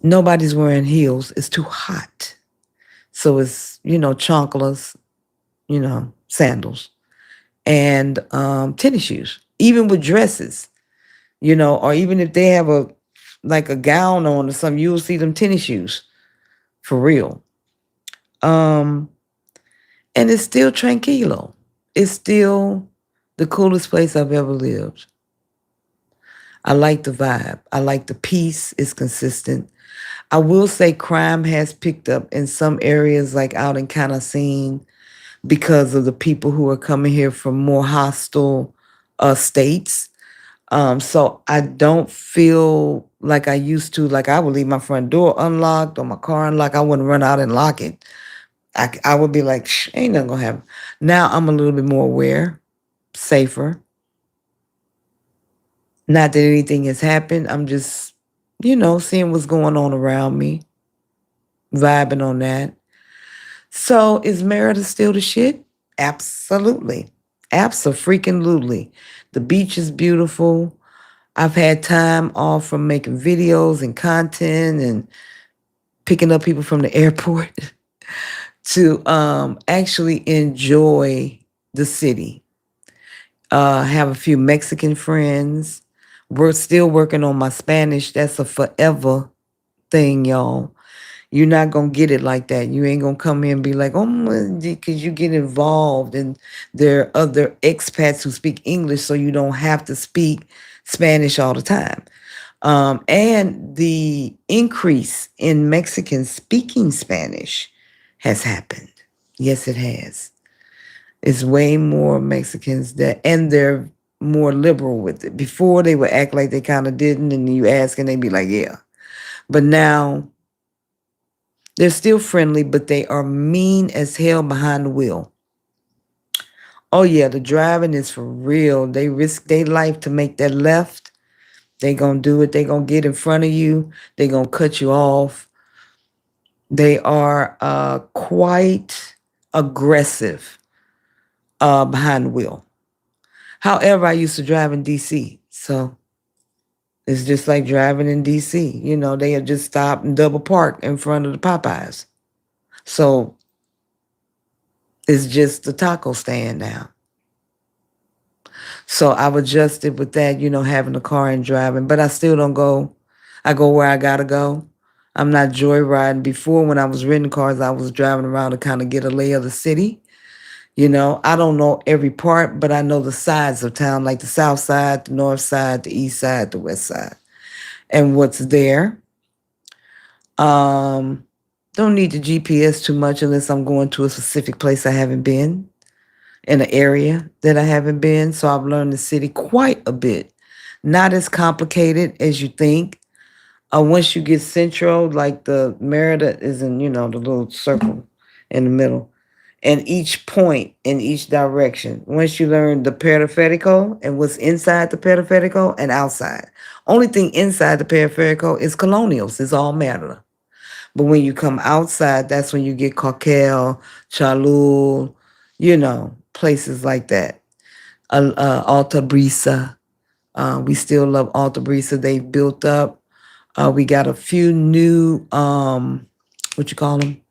Nobody's wearing heels. It's too hot. So it's, chanclas, sandals and tennis shoes, even with dresses, or even if they have a gown on or something, you'll see them tennis shoes for real. Um, and it's still tranquilo. It's still the coolest place I've ever lived. I like the vibe. I like the peace. It's consistent. I will say crime has picked up in some areas, like out in Canasine, because of the people who are coming here from more hostile states. So I don't feel like I used to. Like I would leave my front door unlocked or my car unlocked. I wouldn't run out and lock it. I would be like, Shh, ain't nothing gonna happen. Now I'm a little bit more aware, safer. Not that anything has happened. I'm just, seeing what's going on around me, vibing on that. So is Merida still the shit? Absolutely. Abso-freaking-lutely. The beach is beautiful. I've had time off from making videos and content and picking up people from the airport to actually enjoy the city. Have a few Mexican friends. We're still working on my Spanish. That's a forever thing, y'all. You're not gonna get it like that. You ain't gonna come here and be like, oh, because you get involved, and there are other expats who speak English, so you don't have to speak Spanish all the time. And the increase in Mexicans speaking Spanish has happened. Yes, it has. It's way more Mexicans and they're more liberal with it. Before they would act like they kind of didn't, and you ask and they'd be like, yeah. But now they're still friendly, but they are mean as hell behind the wheel. Oh yeah, the driving is for real. They risk their life to make that left. They gonna do it. They gonna get in front of you. They gonna cut you off. They are quite aggressive behind the wheel. However, I used to drive in DC, so it's just like driving in DC. They have just stopped and double park in front of the Popeyes. So it's just the taco stand now. So I've adjusted with that, having a car and driving, but I still don't go. I go where I gotta go. I'm not joyriding. Before, when I was renting cars, I was driving around to kind of get a lay of the city. I don't know every part, but I know the sides of town, like the south side, the north side, the east side, the west side, and what's there. Um, don't need the GPS too much unless I'm going to a specific place I haven't been, in an area that I haven't been. So I've learned the city quite a bit. Not as complicated as you think. Once you get central, like the Merida is in, the little circle in the middle, and each point in each direction. Once you learn the periferico and what's inside the periferico and outside. Only thing inside the periferico is colonials. It's all Merida. But when you come outside, that's when you get Coquel, Chalul, places like that. Alta Brisa. We still love Alta Brisa. They've built up. We got a few new, what you call them?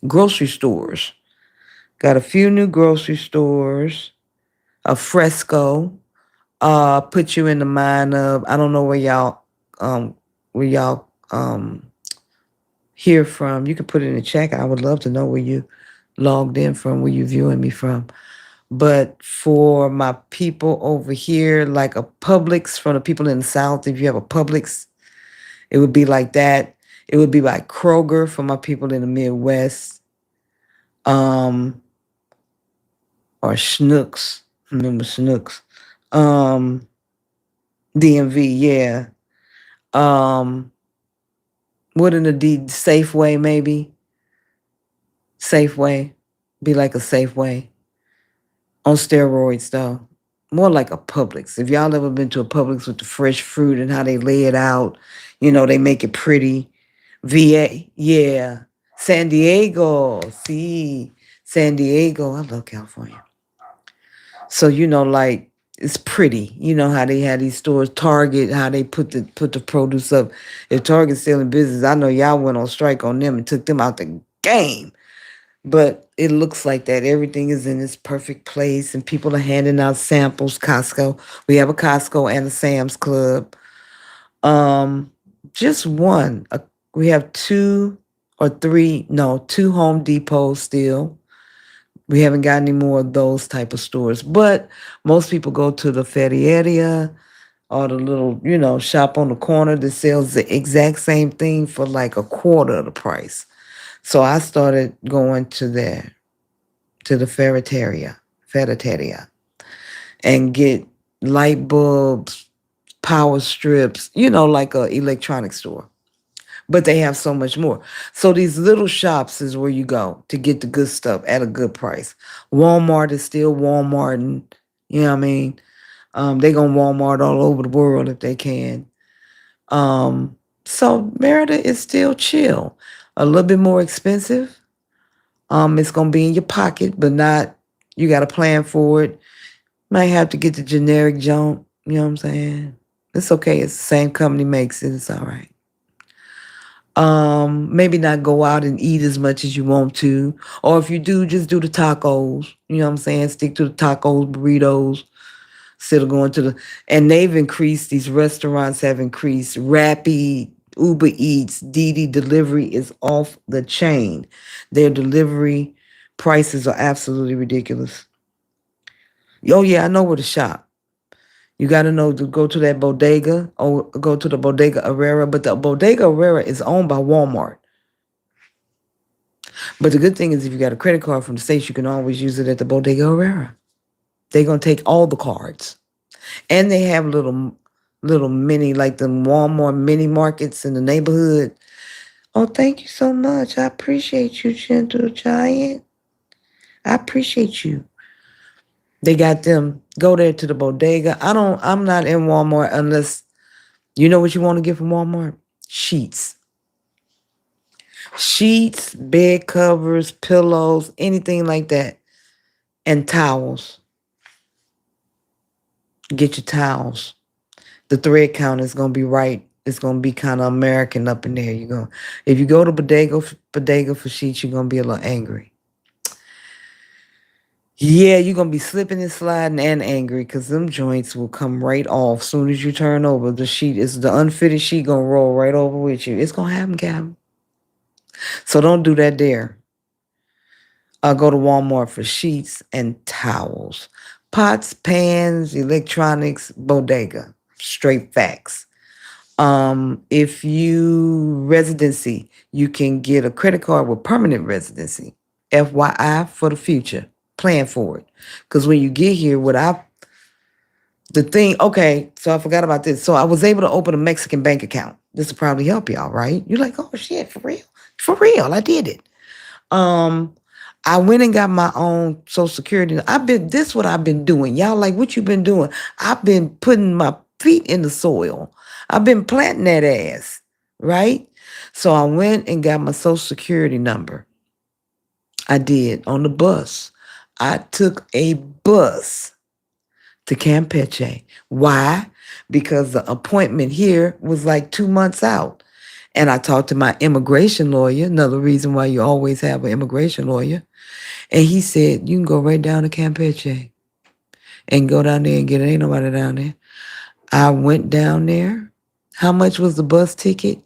Grocery stores. Got a few new grocery stores. A Fresco. Put you in the mind of, I don't know where y'all hear from. You can put it in the chat. I would love to know where you logged in from, where you viewing me from. But for my people over here, like a Publix, from the people in the South, if you have a Publix, it would be like that. It would be like Kroger for my people in the Midwest. Um, or Schnucks. Remember Schnucks. DMV, yeah. Um, what in the Safeway, maybe? Safeway. Be like a Safeway. On steroids, though. More like a Publix. If y'all ever been to a Publix with the fresh fruit and how they lay it out, they make it pretty. VA, yeah. San Diego, see. San Diego, I love California. So, like, it's pretty. You know how they had these stores, Target, how they put the produce up. If Target's still in business, I know y'all went on strike on them and took them out the game. But it looks like that. Everything is in its perfect place, and people are handing out samples. Costco. We have a Costco and a Sam's Club. Just one. We have two or three, no, two Home Depots still. We haven't got any more of those type of stores. But most people go to the Ferreria or the little, shop on the corner that sells the exact same thing for like a quarter of the price. So I started going to the Ferreteria, and get light bulbs, power strips, like a electronic store. But they have so much more. So these little shops is where you go to get the good stuff at a good price. Walmart is still Walmart, and you know what I mean. They gonna Walmart all over the world if they can. Um, so Merida is still chill. A little bit more expensive. It's gonna be in your pocket, but not. You got to plan for it. Might have to get the generic junk. You know what I'm saying? It's okay. It's the same company makes it. It's all right. Maybe not go out and eat as much as you want to. Or if you do, just do the tacos. You know what I'm saying? Stick to the tacos, burritos, instead of going to the, and they've increased, these restaurants have increased. Rappi, Uber Eats, Didi Delivery is off the chain. Their delivery prices are absolutely ridiculous. Oh yeah, I know where to shop. You got to know to go to that bodega or go to the Bodega Herrera, but the Bodega Herrera is owned by Walmart. But the good thing is if you got a credit card from the States, you can always use it at the Bodega Herrera. They're going to take all the cards. And they have little mini, like the Walmart mini markets in the neighborhood. Oh, thank you so much. I appreciate you, Gentle Giant. I appreciate you. They got them. Go there to the bodega. I'm not in Walmart unless you know what you want to get from Walmart? Sheets. Sheets, bed covers, pillows, anything like that. And towels. Get your towels. The thread count is gonna be right. It's gonna be kind of American up in there. If you go to bodega for sheets, you're gonna be a little angry. Yeah, you're gonna be slipping and sliding and angry because them joints will come right off soon as you turn over. The unfitted sheet gonna roll right over with you. It's gonna happen, Gavin. So don't do that there. Go to Walmart for sheets and towels. Pots, pans, electronics, bodega. Straight facts. If you residency, you can get a credit card with permanent residency. FYI for the future. Plan for it. Because when you get here, okay, so I forgot about this. So I was able to open a Mexican bank account. This will probably help y'all, right? You're like, oh shit, for real? For real, I did it. Um, I went and got my own Social Security. This what I've been doing. Y'all like, what you been doing? I've been putting my feet in the soil. I've been planting that ass, right? So I went and got my Social Security number. I did on the bus. I took a bus to Campeche. Why? Because the appointment here was like 2 months out. And I talked to my immigration lawyer, another reason why you always have an immigration lawyer. And he said, you can go right down to Campeche and go down there and get it. Ain't nobody down there. I went down there. How much was the bus ticket?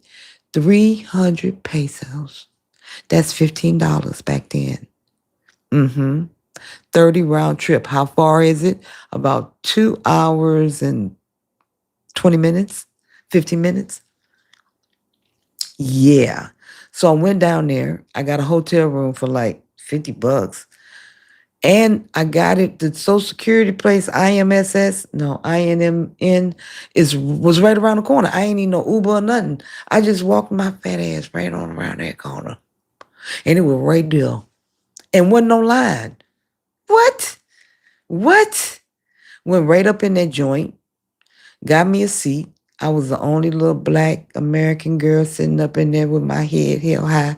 300 pesos. That's $15 back then. 30 round trip. How far is it? About 2 hours and 20 minutes, 15 minutes. Yeah. So I went down there. I got a hotel room for like $50. And I got it, the Social Security place, INMN was right around the corner. I ain't need no Uber or nothing. I just walked my fat ass right on around that corner. And it was right there. And wasn't no line. What? What? Went right up in that joint, got me a seat. I was the only little black American girl sitting up in there with my head held high.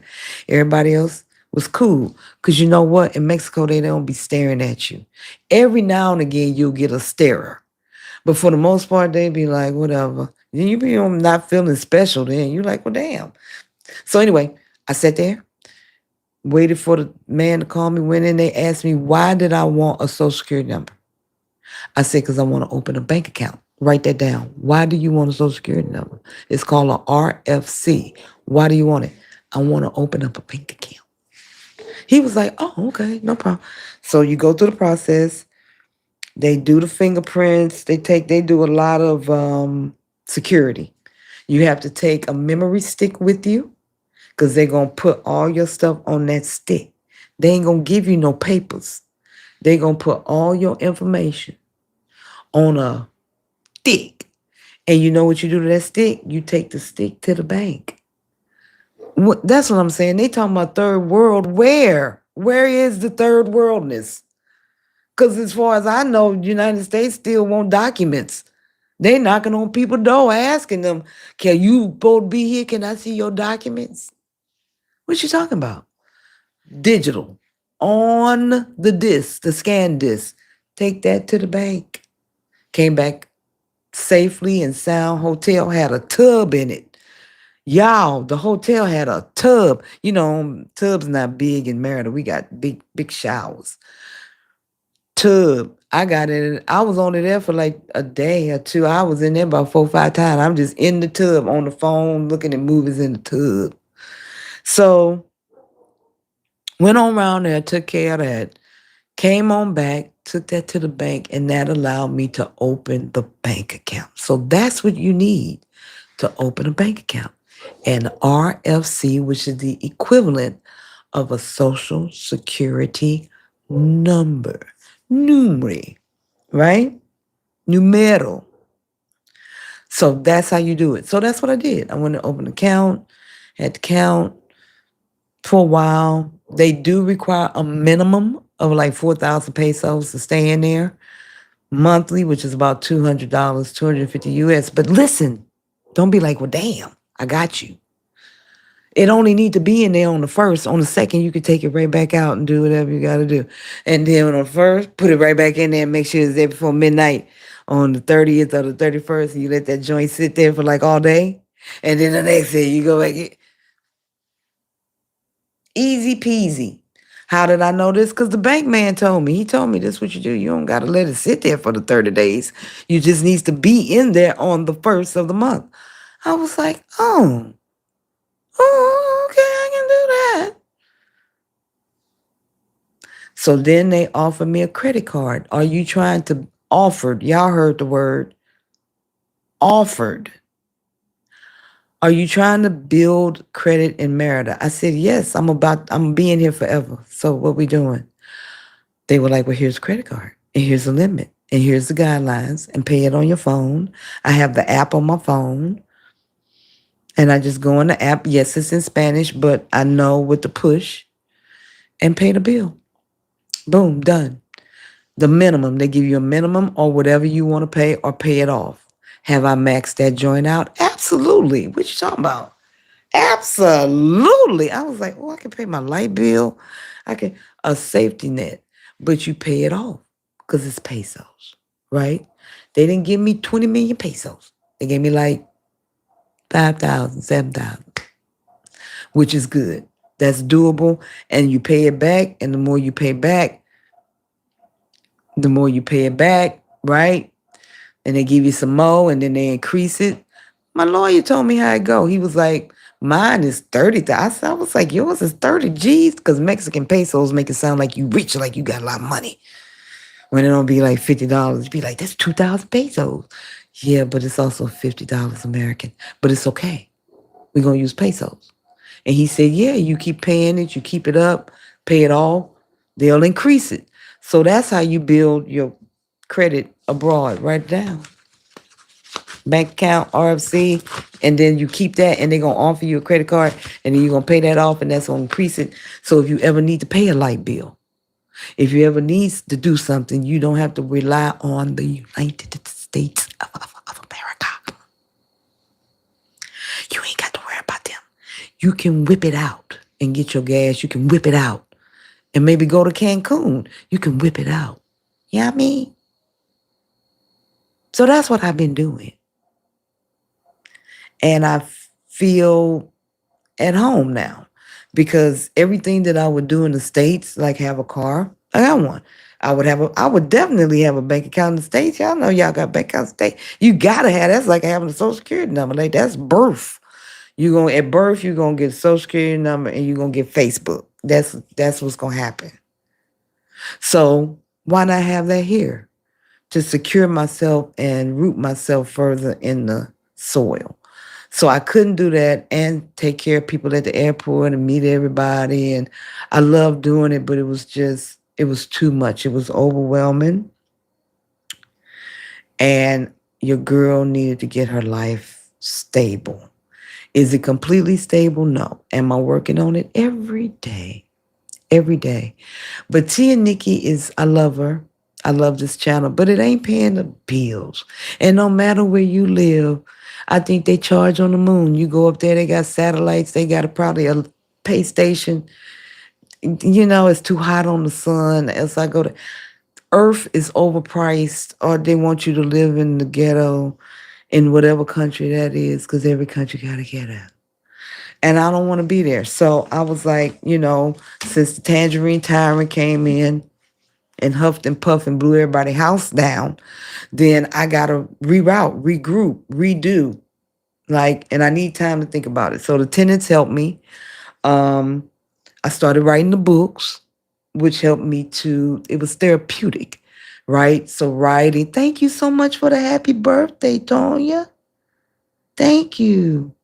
Everybody else was cool. Because you know what? In Mexico, they don't be staring at you. Every now and again, you'll get a starer. But for the most part, they be like, whatever. You be not feeling special then. You're like, well, damn. So anyway, I sat there, waited for the man to call me, went in, they asked me, why did I want a Social Security number? I said, because I want to open a bank account. Write that down. Why do you want a Social Security number? It's called a RFC. Why do you want it? I want to open up a bank account. He was like, oh, okay, no problem. So you go through the process. They do the fingerprints. They do a lot of security. You have to take a memory stick with you because they're going to put all your stuff on that stick. They ain't going to give you no papers. They're going to put all your information on a stick. And you know what you do to that stick? You take the stick to the bank. That's what I'm saying. They talking about third world. Where? Where is the third worldness? Because as far as I know, the United States still want documents. They knocking on people's door asking them, can you both be here? Can I see your documents? What you talking about? Digital. On the disc, the scan disc. Take that to the bank. Came back safely and sound. Hotel had a tub in it. Y'all, the hotel had a tub. You know, tub's not big in Mérida. We got big showers. Tub. I got in. I was only there for like a day or two. I was in there about 4 or 5 times. I'm just in the tub on the phone looking at movies in the tub. So went on around there, took care of that. Came on back, took that to the bank, and that allowed me to open the bank account. So that's what you need to open a bank account. An RFC, which is the equivalent of a social security number. Numeri, right? Numero. So that's how you do it. So that's what I did. I went to open an account, had to count for a while. They do require a minimum of like 4,000 pesos to stay in there monthly, which is about $200, 250 US. But listen, don't be like, well, damn, I got you. It only need to be in there on the first. On the second, you can take it right back out and do whatever you got to do. And then on the first, put it right back in there and make sure it's there before midnight on the 30th or the 31st. And you let that joint sit there for like all day. And then the next day, you go back. Easy peasy. How did I know this? Because the bank man told me. He told me this is what you do. You don't got to let it sit there for the 30 days. You just needs to be in there on the first of the month. I was like, oh, okay, I can do that. So then they offered me a credit card. Are you trying to offered? Y'all heard the word offered. Are you trying to build credit in Mérida? I said, yes, I'm being here forever. So what we doing? They were like, well, here's a credit card and here's the limit and here's the guidelines and pay it on your phone. I have the app on my phone and I just go on the app. Yes, it's in Spanish, but I know with the push and pay the bill. Boom, done. The minimum, they give you a minimum or whatever you want to pay or pay it off. Have I maxed that joint out? Absolutely. What you talking about? Absolutely. I was like, oh, I can pay my light bill. I can a safety net, but you pay it off because it's pesos, right? They didn't give me 20 million pesos. They gave me like 5,000, 7,000, which is good. That's doable. And you pay it back. And the more you pay back, the more you pay it back, right? And they give you some more and then they increase it. My lawyer told me how it go. He was like, mine is 30. I was like, yours is 30 G's? Because Mexican pesos make it sound like you rich, like you got a lot of money. When it don't be like $50, be like, that's 2,000 pesos. Yeah, but it's also $50 American. But it's okay. We're going to use pesos. And he said, yeah, you keep paying it. You keep it up, pay it all. They'll increase it. So that's how you build your credit abroad. Write it down. Bank account, RFC, and then you keep that and they're going to offer you a credit card and then you're going to pay that off and that's going to increase it. So if you ever need to pay a light bill, if you ever need to do something, you don't have to rely on the United States of America. You ain't got to worry about them. You can whip it out and get your gas. You can whip it out and maybe go to Cancun. You can whip it out. You know what I mean? So that's what I've been doing. And I feel at home now because everything that I would do in the States, like have a car, I got one. I would definitely have a bank account in the States. Y'all know y'all got bank account in the States. You gotta have that's like having a social security number. Like that's birth. At birth, you're gonna get a social security number and you're gonna get Facebook. That's what's gonna happen. So why not have that here? To secure myself and root myself further in the soil. So I couldn't do that and take care of people at the airport and meet everybody. And I loved doing it, but it was too much. It was overwhelming. And your girl needed to get her life stable. Is it completely stable? No. Am I working on it every day? Every day. But Tia Nikki is, I love her. I love this channel, but it ain't paying the bills. And no matter where you live, I think they charge on the moon. You go up there, they got satellites, they got probably a pay station. You know, it's too hot on the sun. As I go to Earth is overpriced, or they want you to live in the ghetto in whatever country that is, because every country got a ghetto. And I don't want to be there. So I was like, since the Tangerine Tyrant came in and huffed and puffed and blew everybody's house down, then I got to reroute, regroup, redo. And I need time to think about it. So the tenants helped me. Um, I started writing the books, which helped me it was therapeutic, right? So writing, thank you so much for the happy birthday, Tonya. Thank you.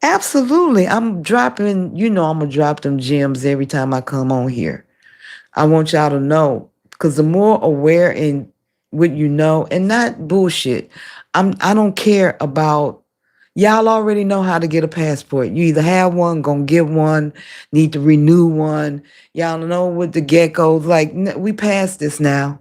Absolutely. I'm dropping, I'm going to drop them gems every time I come on here. I want y'all to know, because the more aware in what you know, and not bullshit. I don't care about, y'all already know how to get a passport. You either have one, gonna get one, need to renew one. Y'all know what the geckos like. We past this now.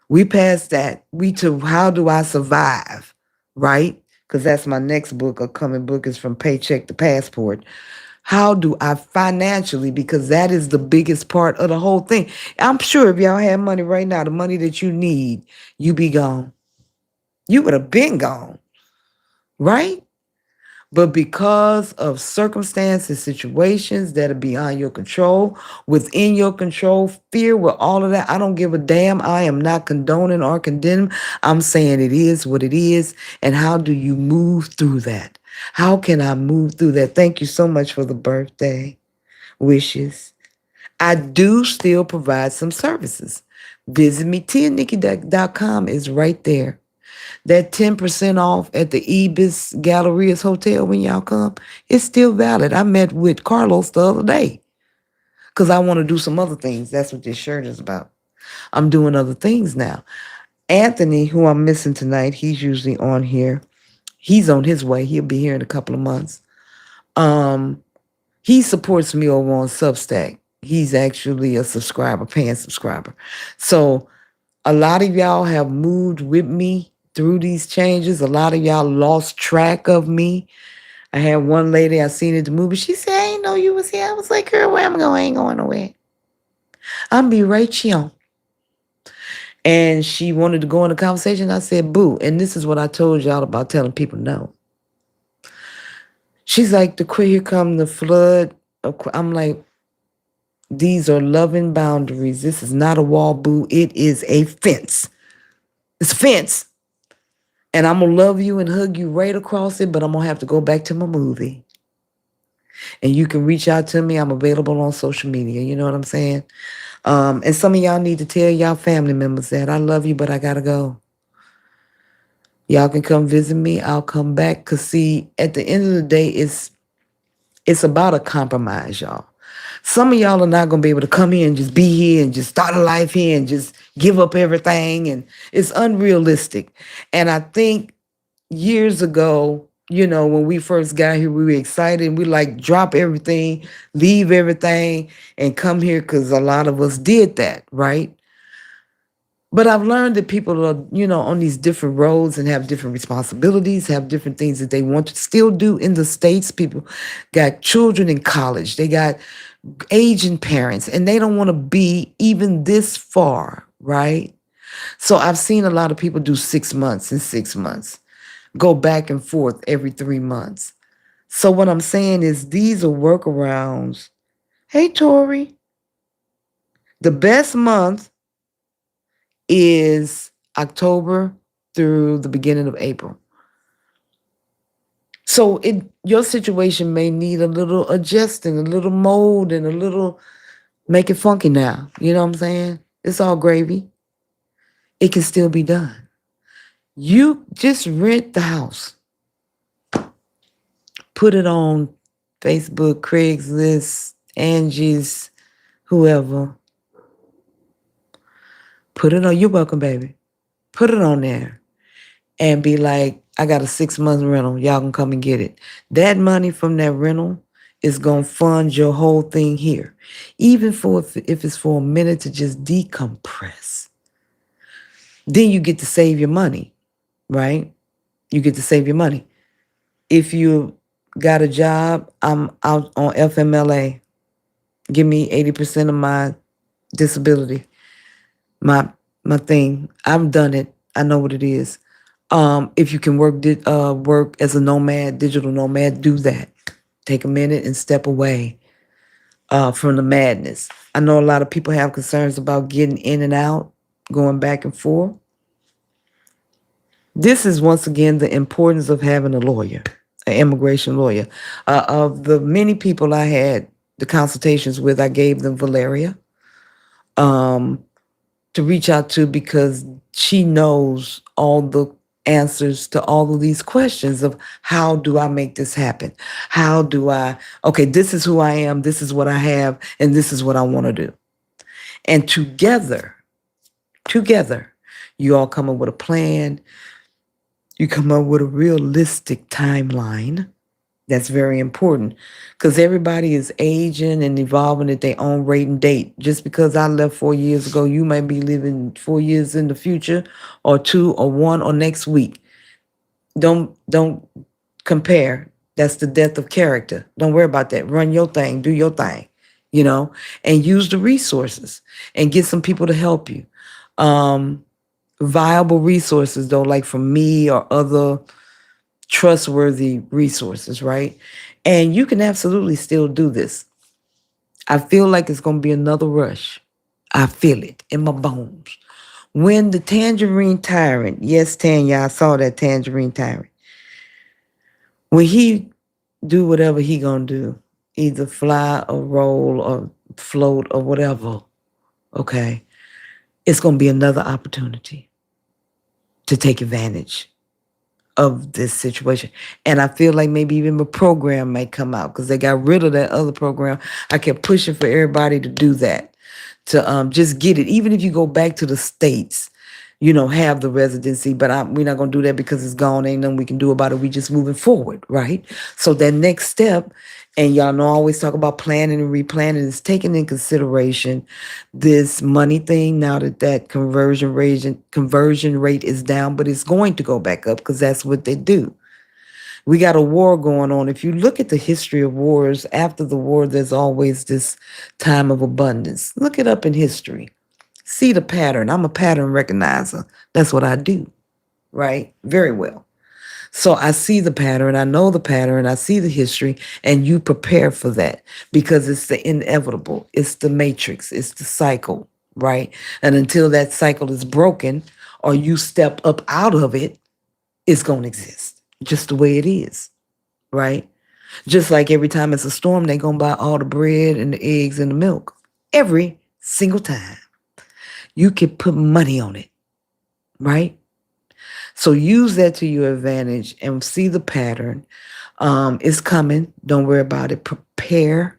We passed that. We to how do I survive, right? Because that's my next book. Upcoming book is From Paycheck to Passport. How do I financially, because that is the biggest part of the whole thing. I'm sure if y'all had money right now, the money that you need, you be gone. You would have been gone, right? But because of circumstances, situations that are beyond your control, within your control, fear with all of that, I don't give a damn. I am not condoning or condemning. I'm saying it is what it is. And how do you move through that? How can I move through that? Thank you so much for the birthday wishes. I do still provide some services. Visit me, tianikki.com is right there. That 10% off at the Ibis Gallerias Hotel when y'all come, it's still valid. I met with Carlos the other day because I want to do some other things. That's what this shirt is about. I'm doing other things now. Anthony, who I'm missing tonight, he's usually on here. He's on his way. He'll be here in a couple of months. He supports me over on Substack. He's actually a subscriber, paying subscriber. So a lot of y'all have moved with me through these changes. A lot of y'all lost track of me. I had one lady I seen at the movie. She said, I didn't know you was here. I was like, girl, where I'm going? I ain't going nowhere. I'm be right here. And she wanted to go in the conversation. I said, boo. And this is what I told y'all about telling people no. She's like, here come the flood. I'm like, these are loving boundaries. This is not a wall, boo. It is a fence. It's a fence. And I'm going to love you and hug you right across it, but I'm going to have to go back to my movie. And you can reach out to me. I'm available on social media. You know what I'm saying? And some of y'all need to tell y'all family members that I love you, but I got to go. Y'all can come visit me. I'll come back. Because, see, at the end of the day, it's about a compromise, y'all. Some of y'all are not going to be able to come here and just be here and just start a life here and just give up everything. And it's unrealistic. And I think years ago, when we first got here, we were excited. We drop everything, leave everything, and come here because a lot of us did that, right? But I've learned that people are, on these different roads and have different responsibilities, have different things that they want to still do in the States. People got children in college. They got aging parents, and they don't want to be even this far, right? So I've seen a lot of people do 6 months and 6 months, go back and forth every 3 months. So what I'm saying is these are workarounds. Hey, Tori. The best month is October through the beginning of April. So your situation may need a little adjusting, a little mold, and a little make it funky now. You know what I'm saying? It's all gravy. It can still be done. You just rent the house. Put it on Facebook, Craigslist, Angie's, whoever. Put it on. You're welcome, baby. Put it on there and be like, I got a 6 month rental. Y'all can come and get it. That money from that rental is going to fund your whole thing here. Even for if it's for a minute to just decompress. Then you get to save your money, right? You get to save your money. If you got a job, I'm out on FMLA. Give me 80% of my disability, my my thing. I've done it. I know what it is. If you can work as a nomad, digital nomad, do that. Take a minute and step away from the madness. I know a lot of people have concerns about getting in and out, going back and forth. This is once again the importance of having a lawyer, an immigration lawyer. Of the many people I had the consultations with, I gave them Valeria to reach out to because she knows all the answers to all of these questions of how do I make this happen? How do okay, this is who I am, this is what I have, and this is what I want to do. And together, you all come up with a plan. You come up with a realistic timeline. That's very important because everybody is aging and evolving at their own rate and date. Just because I left 4 years ago, you might be living 4 years in the future, or two, or one, or next week. Don't compare. That's the death of character. Don't worry about that. Run your thing, do your thing, and use the resources and get some people to help you. Viable resources though, like from me or other trustworthy resources, right? And you can absolutely still do this. I feel like it's going to be another rush. I feel it in my bones. When the tangerine tyrant, yes, Tanya, I saw that tangerine tyrant. When he do whatever he going to do, either fly or roll or float or whatever, okay, it's going to be another opportunity to take advantage of this situation. And I feel like maybe even a program may come out because they got rid of that other program. I kept pushing for everybody to do that, to just get it. Even if you go back to the States, have the residency, but we're not going to do that because it's gone. Ain't nothing we can do about it. We just moving forward, right? So that next step, and y'all know I always talk about planning and replanning, is taking in consideration this money thing now that conversion rate is down, but it's going to go back up because that's what they do. We got a war going on. If you look at the history of wars, after the war, there's always this time of abundance. Look it up in history. See the pattern. I'm a pattern recognizer. That's what I do, right? Very well. So I see the pattern, I know the pattern, I see the history, and you prepare for that because it's the inevitable, it's the matrix, it's the cycle, right? And until that cycle is broken or you step up out of it, it's going to exist just the way it is, right? Just like every time it's a storm, they're going to buy all the bread and the eggs and the milk. Every single time. You can put money on it, right? So use that to your advantage and see the pattern. It's coming. Don't worry about it. Prepare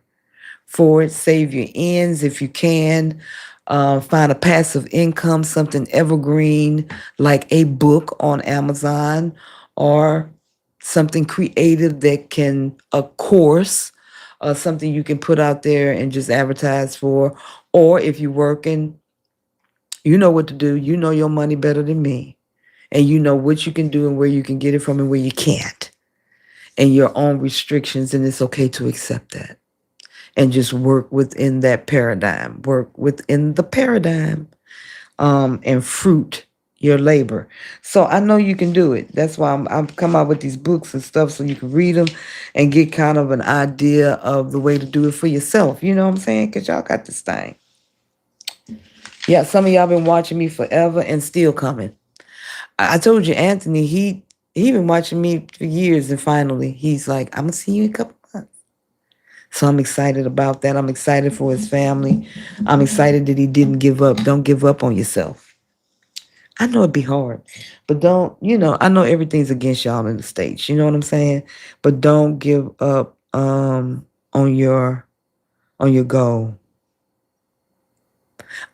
for it. Save your ends if you can. Find a passive income, something evergreen like a book on Amazon or something creative that a course, something you can put out there and just advertise for. Or if you're working, you know what to do. You know your money better than me. And you know what you can do and where you can get it from and where you can't. And your own restrictions, and it's okay to accept that. And just work within that paradigm. Work within the paradigm and fruit your labor. So I know you can do it. That's why I've come out with these books and stuff so you can read them and get kind of an idea of the way to do it for yourself. You know what I'm saying? Because y'all got this thing. Yeah, some of y'all been watching me forever and still coming. I told you, Anthony, he been watching me for years, and finally he's like, I'm gonna see you in a couple months. So I'm excited about that. I'm excited for his family. I'm excited that he didn't give up. Don't give up on yourself. I know it'd be hard, but don't, I know everything's against y'all in the States. You know what I'm saying? But don't give up on your goal.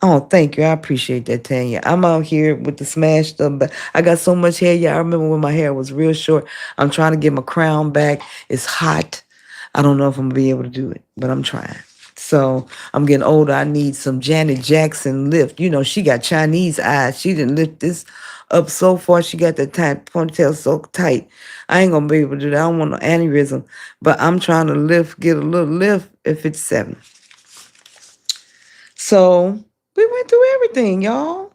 Oh, thank you. I appreciate that, Tanya. I'm out here with the smashed up, but I got so much hair. Yeah, I remember when my hair was real short. I'm trying to get my crown back. It's hot. I don't know if I'm gonna be able to do it, but I'm trying. So I'm getting older. I need some Janet Jackson lift. You know, she got Chinese eyes. She didn't lift this up so far. She got the tight ponytail so tight. I ain't gonna be able to do that. I don't want no aneurysm, but I'm trying to lift, get a little lift at 57. So we went through everything, y'all.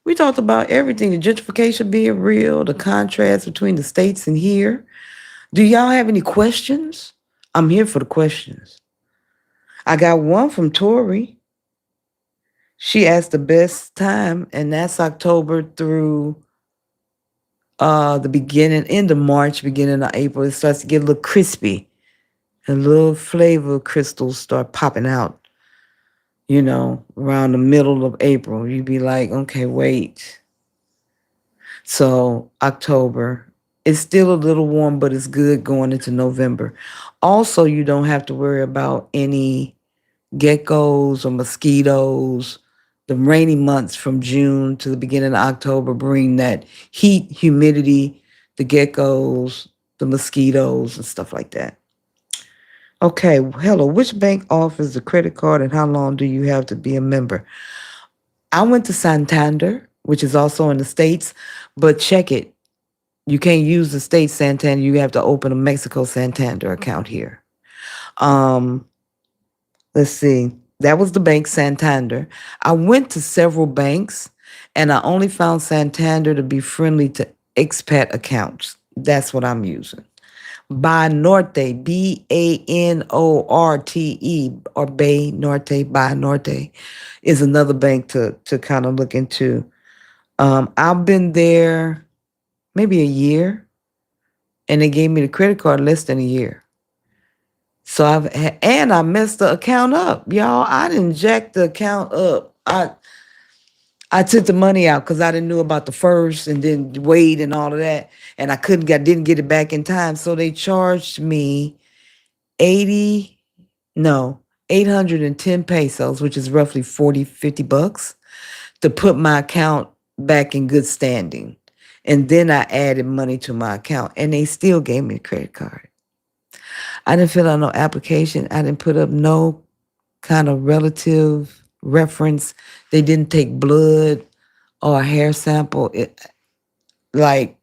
We talked about everything, the gentrification being real, the contrast between the states and here. Do y'all have any questions? I'm here for the questions. I got one from Tori. She asked the best time, and that's October through the beginning, end of March, beginning of April. It starts to get a little crispy. And little flavor crystals start popping out, around the middle of April. You'd be like, okay, wait. So October, it's still a little warm, but it's good going into November. Also, you don't have to worry about any geckos or mosquitoes. The rainy months from June to the beginning of October bring that heat, humidity, the geckos, the mosquitoes, and stuff like that. Okay, hello. Which bank offers the credit card and how long do you have to be a member? I went to Santander, which is also in the States, but check it. You can't use the state Santander. You have to open a Mexico Santander account here. Um, let's see. That was the bank Santander. I went to several banks and I only found Santander to be friendly to expat accounts. That's what I'm using. Banorte, Banorte, or Banorte, is another bank to kind of look into. I've been there maybe a year, and they gave me the credit card less than a year. So I messed the account up, y'all. I didn't jack the account up. I took the money out because I didn't know about the first and then wait and all of that, and didn't get it back in time. So they charged me 80, no, 810 pesos, which is roughly 40, $50, to put my account back in good standing. And then I added money to my account, and they still gave me a credit card. I didn't fill out no application. I didn't put up no kind of relative reference. They didn't take blood or a hair sample. Like,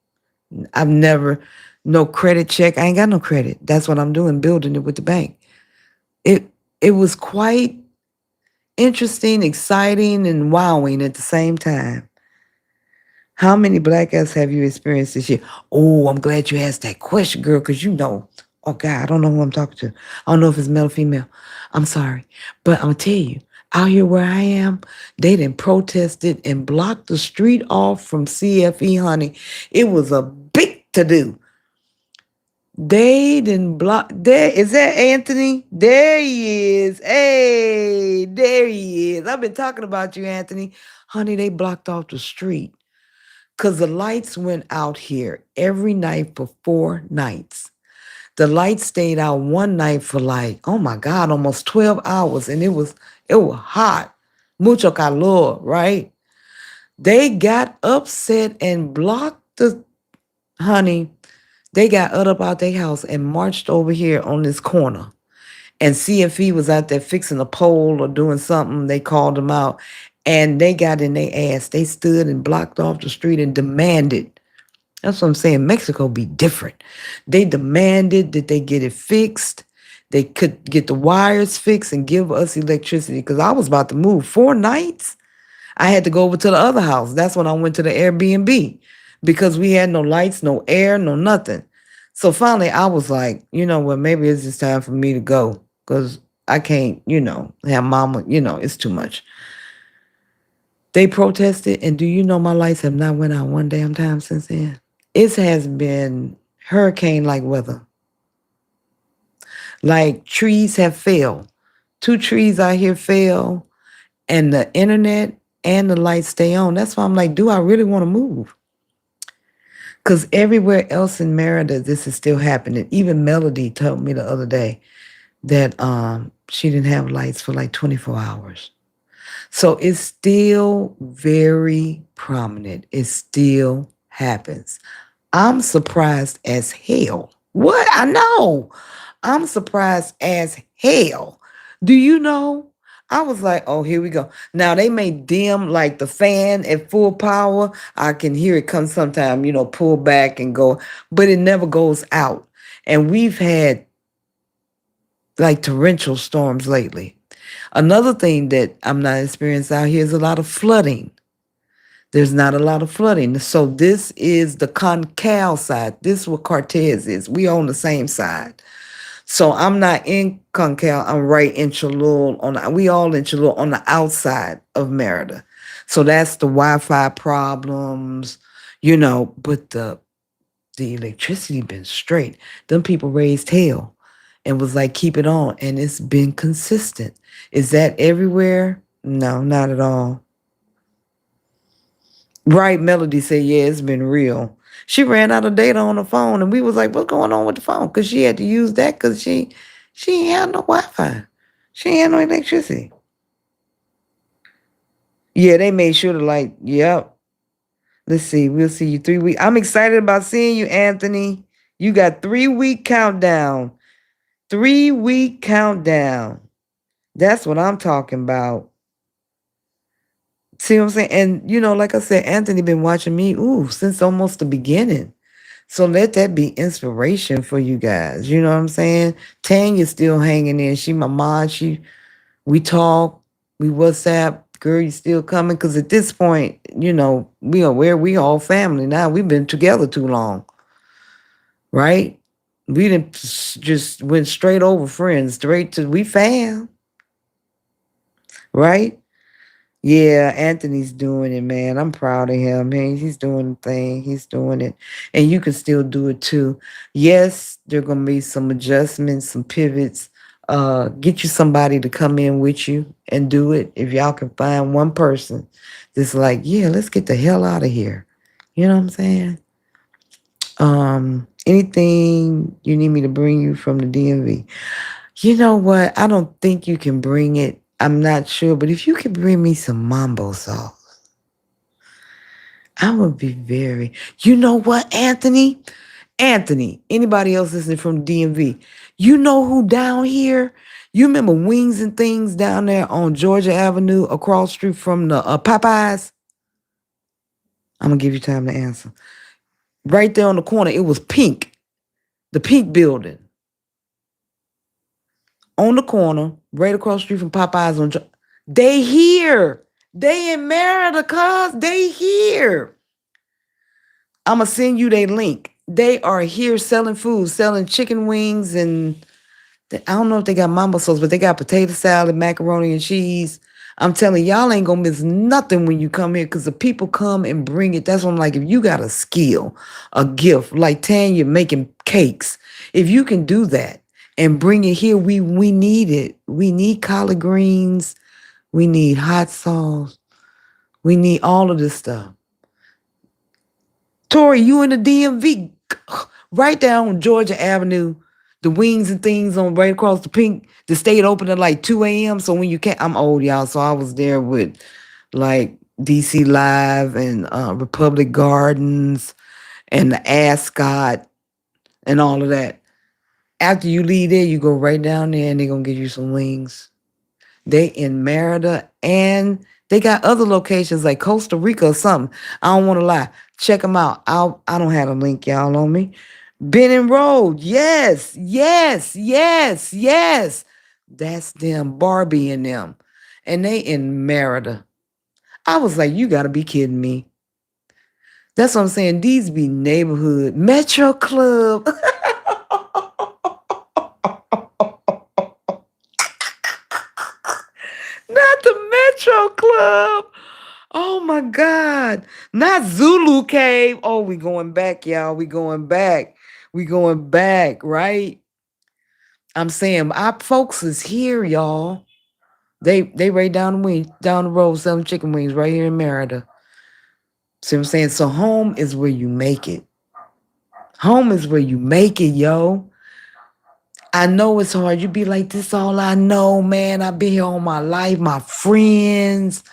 I've never, no credit check. I ain't got no credit. That's what I'm doing, building it with the bank. It it was quite interesting, exciting, and wowing at the same time. How many blackouts have you experienced this year? Oh, I'm glad you asked that question, girl, because oh God, I don't know who I'm talking to. I don't know if it's male or female. I'm sorry. But I'm going to tell you, out here where I am, they done protested and blocked the street off from CFE, honey. It was a big to do. They didn't block. There is that Anthony. There he is. Hey, there he is. I've been talking about you, Anthony. Honey, they blocked off the street because the lights went out here every night for 4 nights. The lights stayed out one night for like, oh my God, almost 12 hours, and it was hot. Mucho calor, right? They got upset and blocked the honey. They got up out their house and marched over here on this corner. And CFE was out there fixing a pole or doing something. They called them out and they got in their ass. They stood and blocked off the street and demanded. That's what I'm saying. Mexico be different. They demanded that they get it fixed. They could get the wires fixed and give us electricity because I was about to move 4 nights. I had to go over to the other house. That's when I went to the Airbnb because we had no lights, no air, no nothing. So finally, I was like, you know what? Maybe it's just time for me to go because I can't, have mama, it's too much. They protested, and do you know my lights have not went out one damn time since then? It has been hurricane-like weather. Like trees have fell. 2 trees out here fell, and the internet and the lights stay on. That's why I'm like, do I really want to move? Because everywhere else in Mérida, this is still happening. Even Melody told me the other day that she didn't have lights for like 24 hours. So it's still very prominent. It still happens. I'm surprised as hell. What? I know. I'm surprised as hell. Do you know? I was like, oh, here we go. Now they may dim like the fan at full power. I can hear it come sometime, pull back and go, but it never goes out. And we've had like torrential storms lately. Another thing that I'm not experiencing out here is a lot of flooding. There's not a lot of flooding. So this is the Concal side. This is what Cortez is. We on the same side. So I'm not in Concal. I'm right in Cholula. We all in Cholula on the outside of Mérida. So that's the Wi-Fi problems, but the electricity been straight. Them people raised hell and was like, keep it on. And it's been consistent. Is that everywhere? No, not at all. Right, Melody said, yeah, it's been real. She ran out of data on the phone, and we was like, what's going on with the phone? Because she had to use that because she ain't had no Wi-Fi. She ain't had no electricity. Yeah, they made sure to yep. Let's see. We'll see you 3 weeks. I'm excited about seeing you, Anthony. You got 3 week countdown. 3 week countdown. That's what I'm talking about. See what I'm saying? And like I said, Anthony been watching me, since almost the beginning. So let that be inspiration for you guys. You know what I'm saying? Tanya's still hanging in. She my mom. We talk, we WhatsApp. Girl, you still coming? Because at this point, we all family now. We've been together too long, right? We didn't just went straight over friends, straight to we fam, right? Yeah, Anthony's doing it, man. I'm proud of him. Man, he's doing the thing. He's doing it. And you can still do it too. Yes, there are gonna be some adjustments, some pivots. Get you somebody to come in with you and do it. If y'all can find one person that's like, yeah, let's get the hell out of here. You know what I'm saying? Anything you need me to bring you from the DMV? You know what? I don't think you can bring it. I'm not sure, but if you could bring me some mambo sauce, I would be very. You know what, Anthony? Anthony, anybody else listening from DMV? You know who down here? You remember Wings and Things down there on Georgia Avenue across the street from the Popeyes? I'm going to give you time to answer. Right there on the corner, it was pink. The pink building. On the corner, right across the street from Popeyes on they here. They in Mérida, cuz they here. I'ma send you their link. They are here selling food, selling chicken wings and I don't know if they got mambo sauce, but they got potato salad, macaroni and cheese. I'm telling y'all ain't gonna miss nothing when you come here because the people come and bring it. That's what I'm like. If you got a skill, a gift, like Tanya making cakes, if you can do that and bring it here, we need it. We need collard greens. We need hot sauce. We need all of this stuff. Tori, you in the DMV, right down on Georgia Avenue, the Wings and Things on right across the pink. The state open at like 2 a.m. So when you can't, I'm old, y'all. So I was there with like DC Live and Republic Gardens and the Ascot and all of that. After you leave there, you go right down there and they're going to give you some wings. They in Mérida and they got other locations like Costa Rica or something. I don't want to lie. Check them out. I don't have a link, y'all, on me. Benning Road. Yes, yes, yes, yes. That's them, Barbie and them. And they in Mérida. I was like, you got to be kidding me. That's what I'm saying. These be neighborhood. Metro Club. Not the Metro Club. Oh my God. Not Zulu Cave. Oh, we going back, y'all. We going back. We going back, right? I'm saying our folks is here, y'all. They right down the road selling chicken wings right here in Mérida. See what I'm saying? So home is where you make it. Home is where you make it, yo. I know it's hard. You be like, this all I know, man. I've been here all my life. My friends,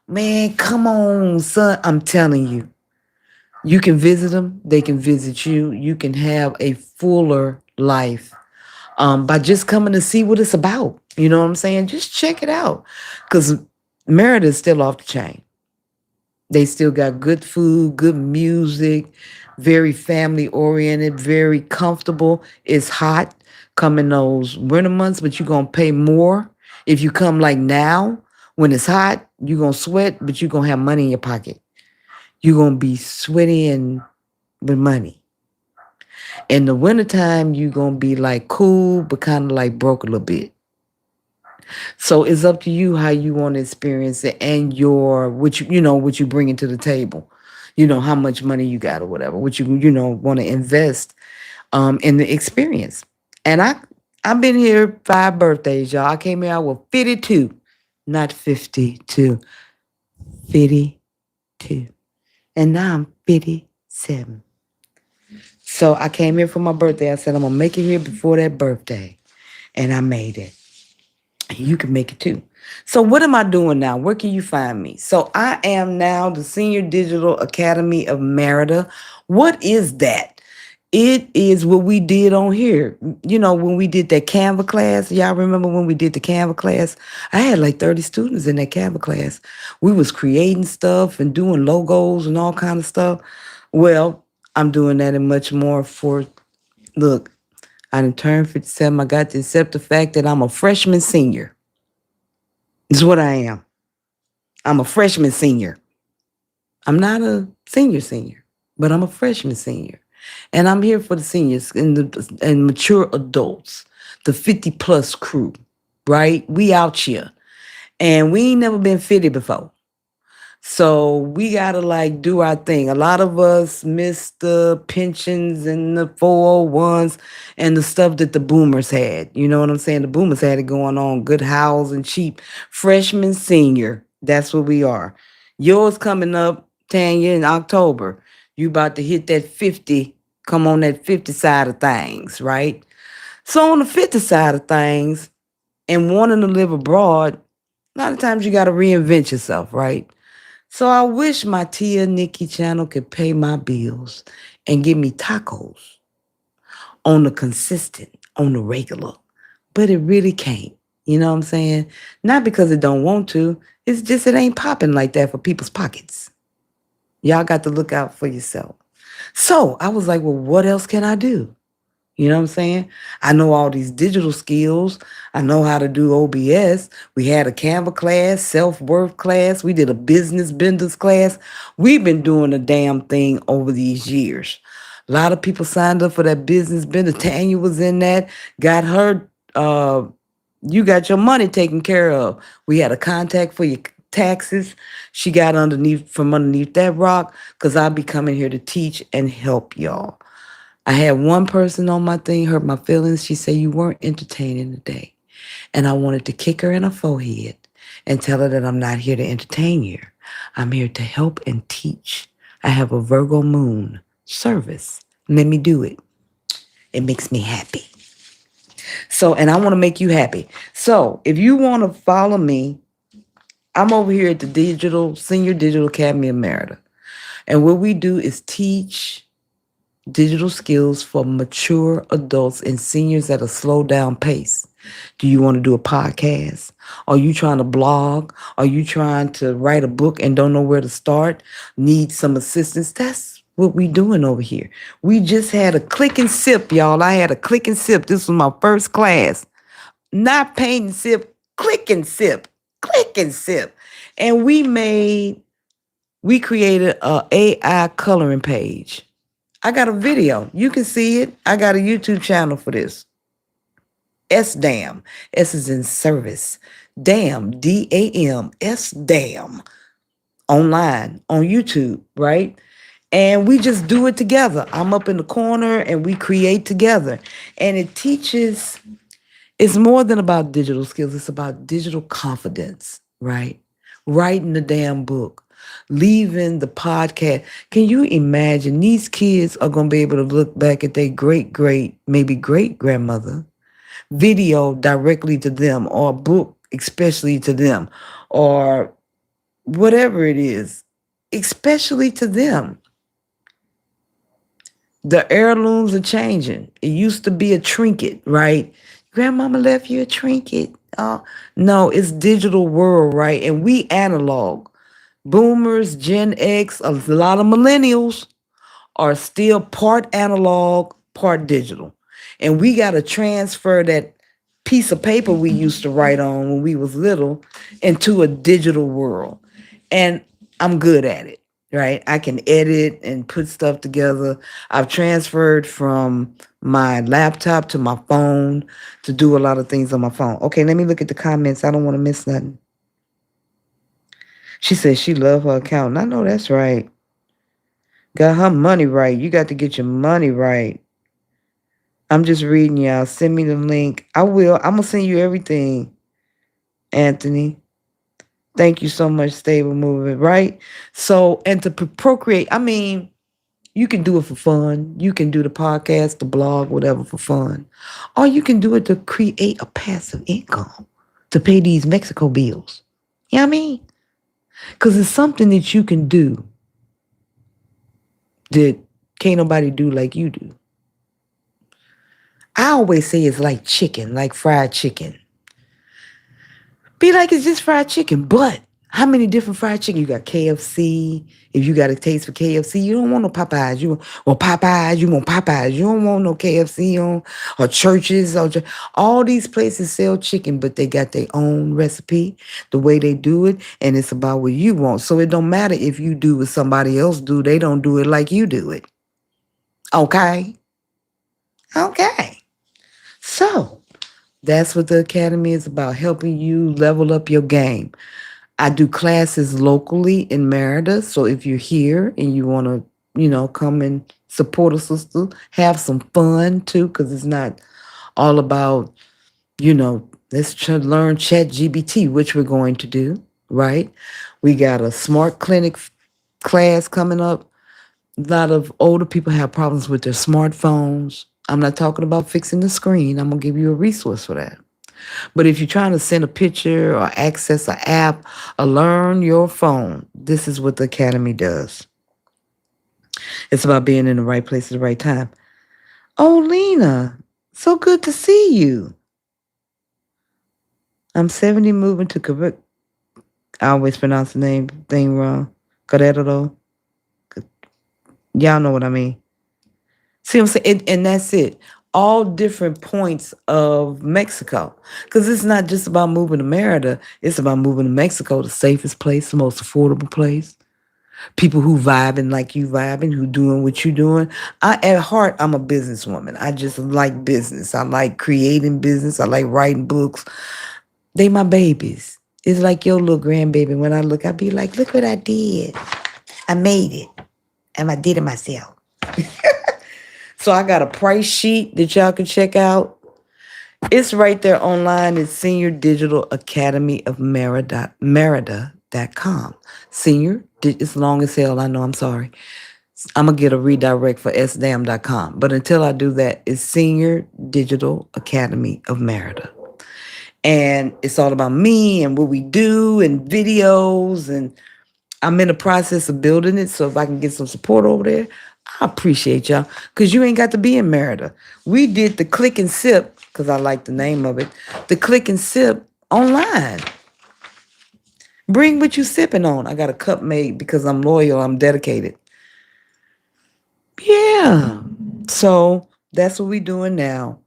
man, come on, son. I'm telling you, you can visit them. They can visit you. You can have a fuller life by just coming to see what it's about. You know what I'm saying? Just check it out. Because Merida is still off the chain. They still got good food, good music, very family oriented, very comfortable. It's hot coming those winter months, but you're going to pay more. If you come like now, when it's hot, you're going to sweat, but you're going to have money in your pocket. You're going to be sweaty and with money. In the wintertime, you're going to be like cool, but kind of like broke a little bit. So it's up to you how you want to experience it and your what you bring into the table. How much money you got or whatever. What you want to invest in the experience. And I've been here 5 birthdays, y'all. I came here I was 52, not 52, 52. And now I'm 57. So I came here for my birthday. I said I'm gonna make it here before that birthday. And I made it. You can make it too. So what am I doing now? Where can you find me? So I am now the Senior Digital Academy of Merida. What is that? It is what we did on here. When we did that Canva class, y'all remember when we did the Canva class? I had like 30 students in that Canva class. We was creating stuff and doing logos and all kind of stuff. Well, I'm doing that and much more look, I done turned 57. I got to accept the fact that I'm a freshman senior. This is what I am. I'm a freshman senior. I'm not a senior, but I'm a freshman senior. And I'm here for the seniors and mature adults, the 50 plus crew, right? We out here. And we ain't never been 50 before. So we gotta like do our thing. A lot of us miss the pensions and the 401s and the stuff that the boomers had. You know what I'm saying? The boomers had it going on, good house and cheap. Freshman, senior, that's what we are. Yours coming up, Tanya, in October. You about to hit that 50, come on that 50 side of things, right? So on the 50 side of things and wanting to live abroad, a lot of times you gotta reinvent yourself, right? So I wish my Tia Nikki channel could pay my bills and give me tacos on the consistent, on the regular. But it really can't. You know what I'm saying? Not because it don't want to. It's just it ain't popping like that for people's pockets. Y'all got to look out for yourself. So I was like, well, what else can I do? You know what I'm saying? I know all these digital skills. I know how to do OBS. We had a Canva class, self-worth class. We did a business benders class. We've been doing the damn thing over these years. A lot of people signed up for that business bender. Tanya was in that, got her, you got your money taken care of. We had a contact for your taxes. She got from underneath that rock because I'll be coming here to teach and help y'all. I had one person on my thing hurt my feelings. She said, you weren't entertaining today. And I wanted to kick her in her forehead and tell her that I'm not here to entertain you. I'm here to help and teach. I have a Virgo moon service. Let me do it. It makes me happy. So, and I want to make you happy. So if you want to follow me, I'm over here at the Senior Digital Academy of Merida. And what we do is teach digital skills for mature adults and seniors at a slow down pace. Do you want to do a podcast? Are you trying to blog? Are you trying to write a book and don't know where to start? Need some assistance? That's what we doing over here. We just had a click and sip, y'all. I had a click and sip. This was my first class. Not paint and sip, click and sip, click and sip. And we created a AI coloring page. I got a video. You can see it. I got a YouTube channel for this. S-DAM. S is in service. DAM. DAM. S-DAM. Online. On YouTube, right? And we just do it together. I'm up in the corner and we create together. And it teaches, it's more than about digital skills. It's about digital confidence, right? Writing the damn book. Leaving the podcast. Can you imagine these kids are going to be able to look back at their maybe great grandmother, video directly to them, or a book especially to them, or whatever it is, especially to them. The heirlooms are changing. It used to be a trinket, right? Grandmama left you a trinket. Oh, no, it's digital world, right? And we analog. Boomers, Gen X, a lot of millennials are still part analog, part digital. And we got to transfer that piece of paper we used to write on when we was little into a digital world. And I'm good at it, right? I can edit and put stuff together. I've transferred from my laptop to my phone to do a lot of things on my phone. Okay, let me look at the comments. I don't want to miss nothing. She says she love her account. And I know that's right. Got her money right. You got to get your money right. I'm just reading y'all. Send me the link. I will. I'm going to send you everything, Anthony. Thank you so much, Stable Movement, right? So, and to procreate, I mean, you can do it for fun. You can do the podcast, the blog, whatever for fun. Or you can do it to create a passive income to pay these Mexico bills. You know what I mean? Because it's something that you can do that can't nobody do like you do. I always say it's like chicken, like fried chicken. Be like it's just fried chicken, but how many different fried chicken? You got KFC. If you got a taste for KFC, you don't want no Popeyes. You want Popeyes. You want Popeyes. You don't want no KFC or churches or all these places sell chicken, but they got their own recipe, the way they do it, and it's about what you want. So it don't matter if you do what somebody else do. They don't do it like you do it. Okay. Okay. So that's what the Academy is about, helping you level up your game. I do classes locally in Mérida. So if you're here and you want to, come and support a sister, have some fun too, because it's not all about, let's learn Chat GBT, which we're going to do, right? We got a smart clinic class coming up. A lot of older people have problems with their smartphones. I'm not talking about fixing the screen. I'm going to give you a resource for that. But if you're trying to send a picture or access an app or learn your phone, this is what the Academy does. It's about being in the right place at the right time. Oh, Lena, so good to see you. I'm 70 moving to Quebec. I always pronounce the thing wrong. Querétaro. Y'all know what I mean. See what I'm saying? And that's it. All different points of Mexico. Because it's not just about moving to Mérida. It's about moving to Mexico, the safest place, the most affordable place. People who vibing like you vibing, who doing what you doing. At heart, I'm a businesswoman. I just like business. I like creating business. I like writing books. They my babies. It's like your little grandbaby. When I look, I be like, look what I did. I made it. And I did it myself. So I got a price sheet that y'all can check out. It's right there online. It's Senior Digital Academy of Mérida.com. Senior, it's long as hell. I know, I'm sorry. I'm going to get a redirect for sdam.com. But until I do that, it's Senior Digital Academy of Mérida. And it's all about me and what we do and videos. And I'm in the process of building it. So if I can get some support over there, I appreciate y'all, because you ain't got to be in Mérida. We did the Click and Sip, because I like the name of it, the Click and Sip online. Bring what you sipping on. I got a cup made because I'm loyal, I'm dedicated. Yeah. So that's what we're doing now.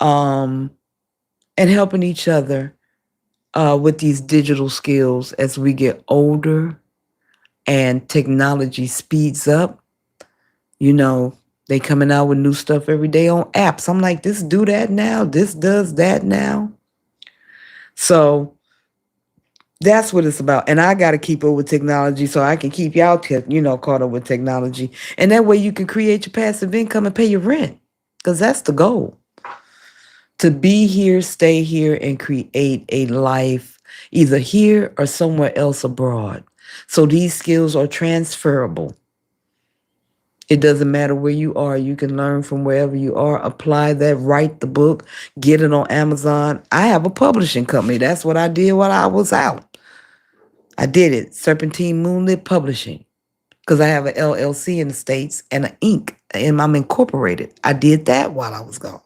And helping each other with these digital skills as we get older and technology speeds up. They coming out with new stuff every day on apps. I'm like, this do that now. This does that now. So that's what it's about. And I got to keep up with technology so I can keep y'all, caught up with technology. And that way you can create your passive income and pay your rent. Because that's the goal. To be here, stay here, and create a life either here or somewhere else abroad. So these skills are transferable. It doesn't matter where you are. You can learn from wherever you are. Apply that, write the book, get it on Amazon. I have a publishing company. That's what I did while I was out. I did it. Serpentine Moonlit Publishing. Because I have an LLC in the States and an Inc. and I'm incorporated. I did that while I was gone.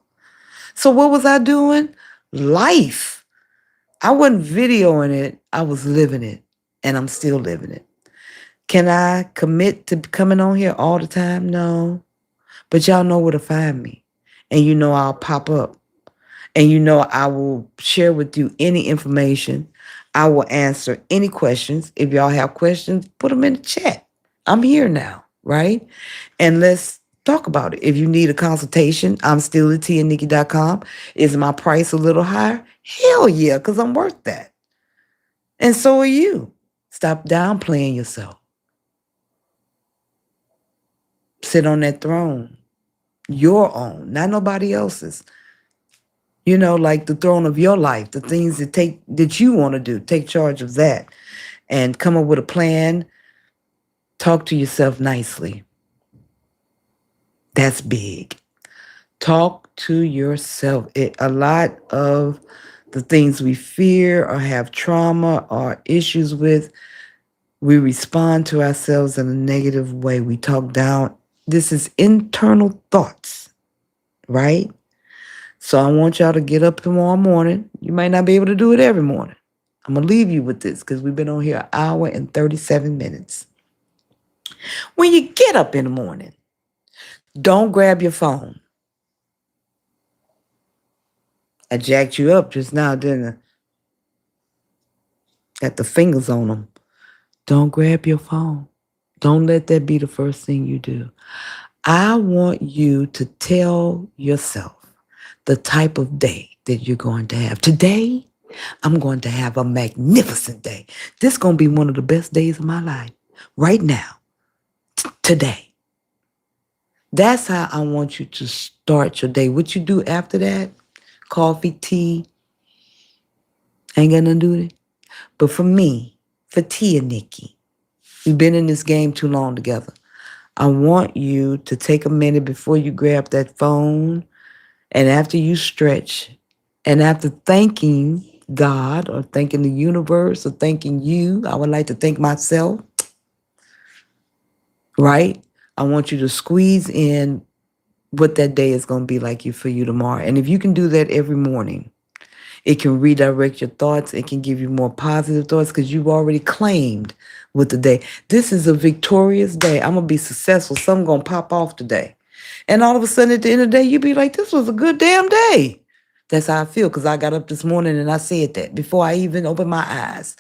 So what was I doing? Life. I wasn't videoing it. I was living it. And I'm still living it. Can I commit to coming on here all the time? No. But y'all know where to find me. And you know I'll pop up. And you know I will share with you any information. I will answer any questions. If y'all have questions, put them in the chat. I'm here now, right? And let's talk about it. If you need a consultation, I'm still at tianikki.com. Is my price a little higher? Hell yeah, because I'm worth that. And so are you. Stop downplaying yourself. Sit on that throne. Your own, not nobody else's. You know, like the throne of your life, the things that you want to do. Take charge of that and come up with a plan. Talk to yourself nicely. That's big. Talk to yourself. A lot of the things we fear or have trauma or issues with, we respond to ourselves in a negative way. We talk down. This is internal thoughts, right? So I want y'all to get up tomorrow morning. You might not be able to do it every morning. I'm going to leave you with this because we've been on here an hour and 37 minutes. When you get up in the morning, don't grab your phone. I jacked you up just now, didn't I? Got the fingers on them. Don't grab your phone. Don't let that be the first thing you do. I want you to tell yourself the type of day that you're going to have. Today, I'm going to have a magnificent day. This is going to be one of the best days of my life. Right now. Today. That's how I want you to start your day. What you do after that, coffee, tea, ain't got nothing to do with it. But for me, for Tia Nikki, we've been in this game too long together. I want you to take a minute before you grab that phone and after you stretch and after thanking God or thanking the universe or thanking you, I would like to thank myself, right? I want you to squeeze in what that day is going to be like for you tomorrow. And if you can do that every morning, it can redirect your thoughts. It can give you more positive thoughts because you've already claimed with the day. This is a victorious day. I'm going to be successful. Something going to pop off today. And all of a sudden at the end of the day, you be like, this was a good damn day. That's how I feel because I got up this morning and I said that before I even opened my eyes.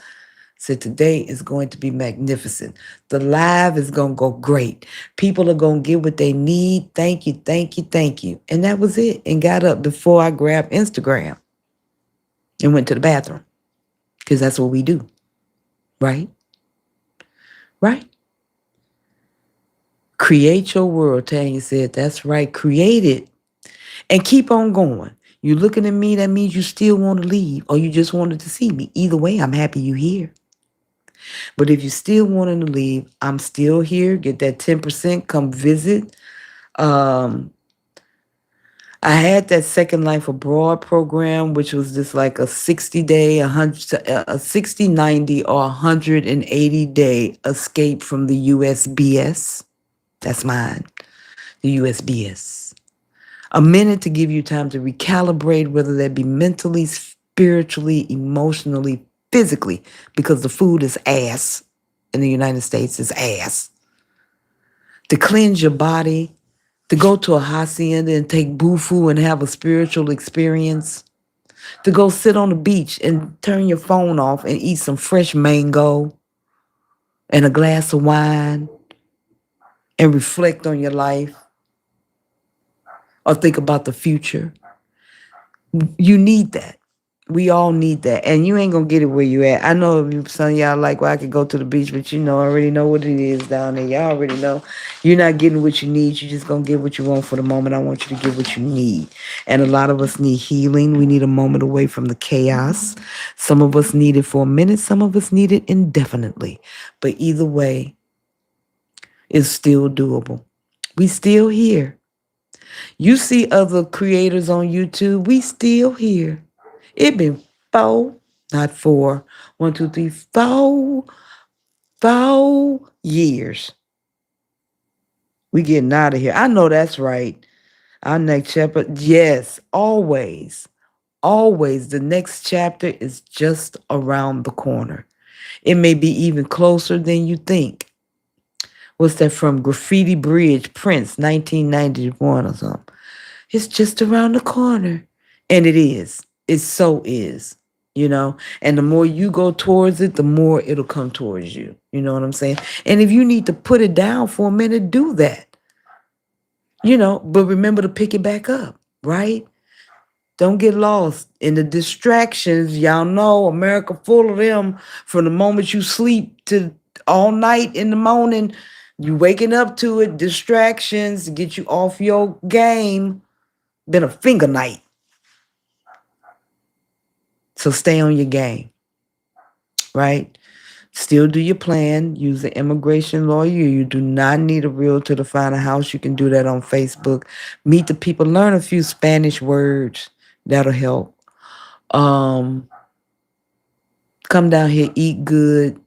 Said today is going to be magnificent. The live is going to go great. People are going to get what they need. Thank you, thank you, thank you. And that was it. And got up before I grabbed Instagram and went to the bathroom because that's what we do. Right? Right? Create your world. Tanya said, that's right. Create it and keep on going. You looking at me, that means you still want to leave or you just wanted to see me. Either way, I'm happy you here. But if you still wanting to leave, I'm still here. Get that 10%. Come visit. I had that Second Life Abroad program, which was just like a 60-day, a 60, 90, or 180-day escape from the USBS. That's mine, the USBS. A minute to give you time to recalibrate, whether that be mentally, spiritually, emotionally, physically, because the food is ass in the United States is ass. To cleanse your body, to go to a hacienda and take bufu and have a spiritual experience, to go sit on the beach and turn your phone off and eat some fresh mango and a glass of wine and reflect on your life or think about the future. You need that. We all need that. And you ain't going to get it where you at. I know some of y'all like, well, I could go to the beach, but I already know what it is down there. Y'all already know. You're not getting what you need. You're just going to get what you want for the moment. I want you to get what you need. And a lot of us need healing. We need a moment away from the chaos. Some of us need it for a minute. Some of us need it indefinitely. But either way, it's still doable. We still here. You see other creators on YouTube, we still here. It been four, not four, 1, 2, 3, 4 years. We getting out of here. I know that's right. Our next chapter, yes, always, always. The next chapter is just around the corner. It may be even closer than you think. What's that from? Graffiti Bridge, Prince, 1991 or something. It's just around the corner. And it is. It so is. You know, and the more you go towards it, the more it'll come towards you. You know what I'm saying? And if you need to put it down for a minute, do that. You know, but remember to pick it back up, right? Don't get lost in the distractions. Y'all know America full of them from the moment you sleep to all night in the morning. You waking up to it, distractions to get you off your game. Been a finger night. So stay on your game, right? Still do your plan. Use an immigration lawyer. You do not need a realtor to find a house. You can do that on Facebook. Meet the people. Learn a few Spanish words. That'll help. Um, Come down here, eat good,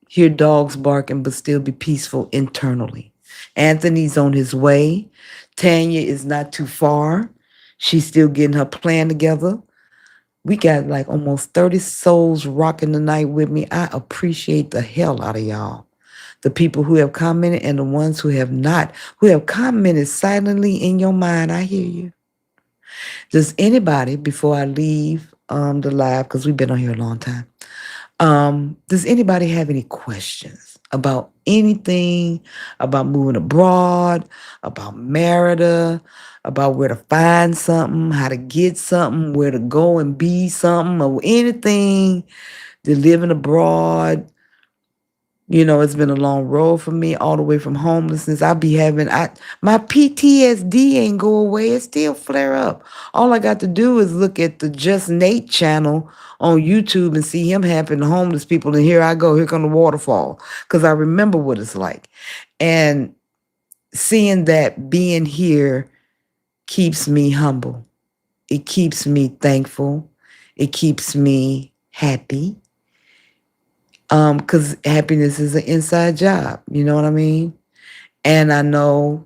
hear dogs barking, but still be peaceful internally. Anthony's on his way. Tanya is not too far. She's still getting her plan together. We got like almost 30 souls rocking the night with me. I appreciate the hell out of y'all. The people who have commented and the ones who have not, who have commented silently in your mind. I hear you. Does anybody, before I leave the live, because we've been on here a long time, does anybody have any questions about anything, about moving abroad, about Mérida, about where to find something, how to get something, where to go and be something, or anything to living abroad? You know, it's been a long road for me, all the way from homelessness. My PTSD ain't go away. It still flare up. All I got to do is look at the Just Nate channel on YouTube and see him helping the homeless people. And here I go. Here come the waterfall. Because I remember what it's like. And seeing that being here keeps me humble. It keeps me thankful. It keeps me happy. Because happiness is an inside job, you know what I mean? And I know,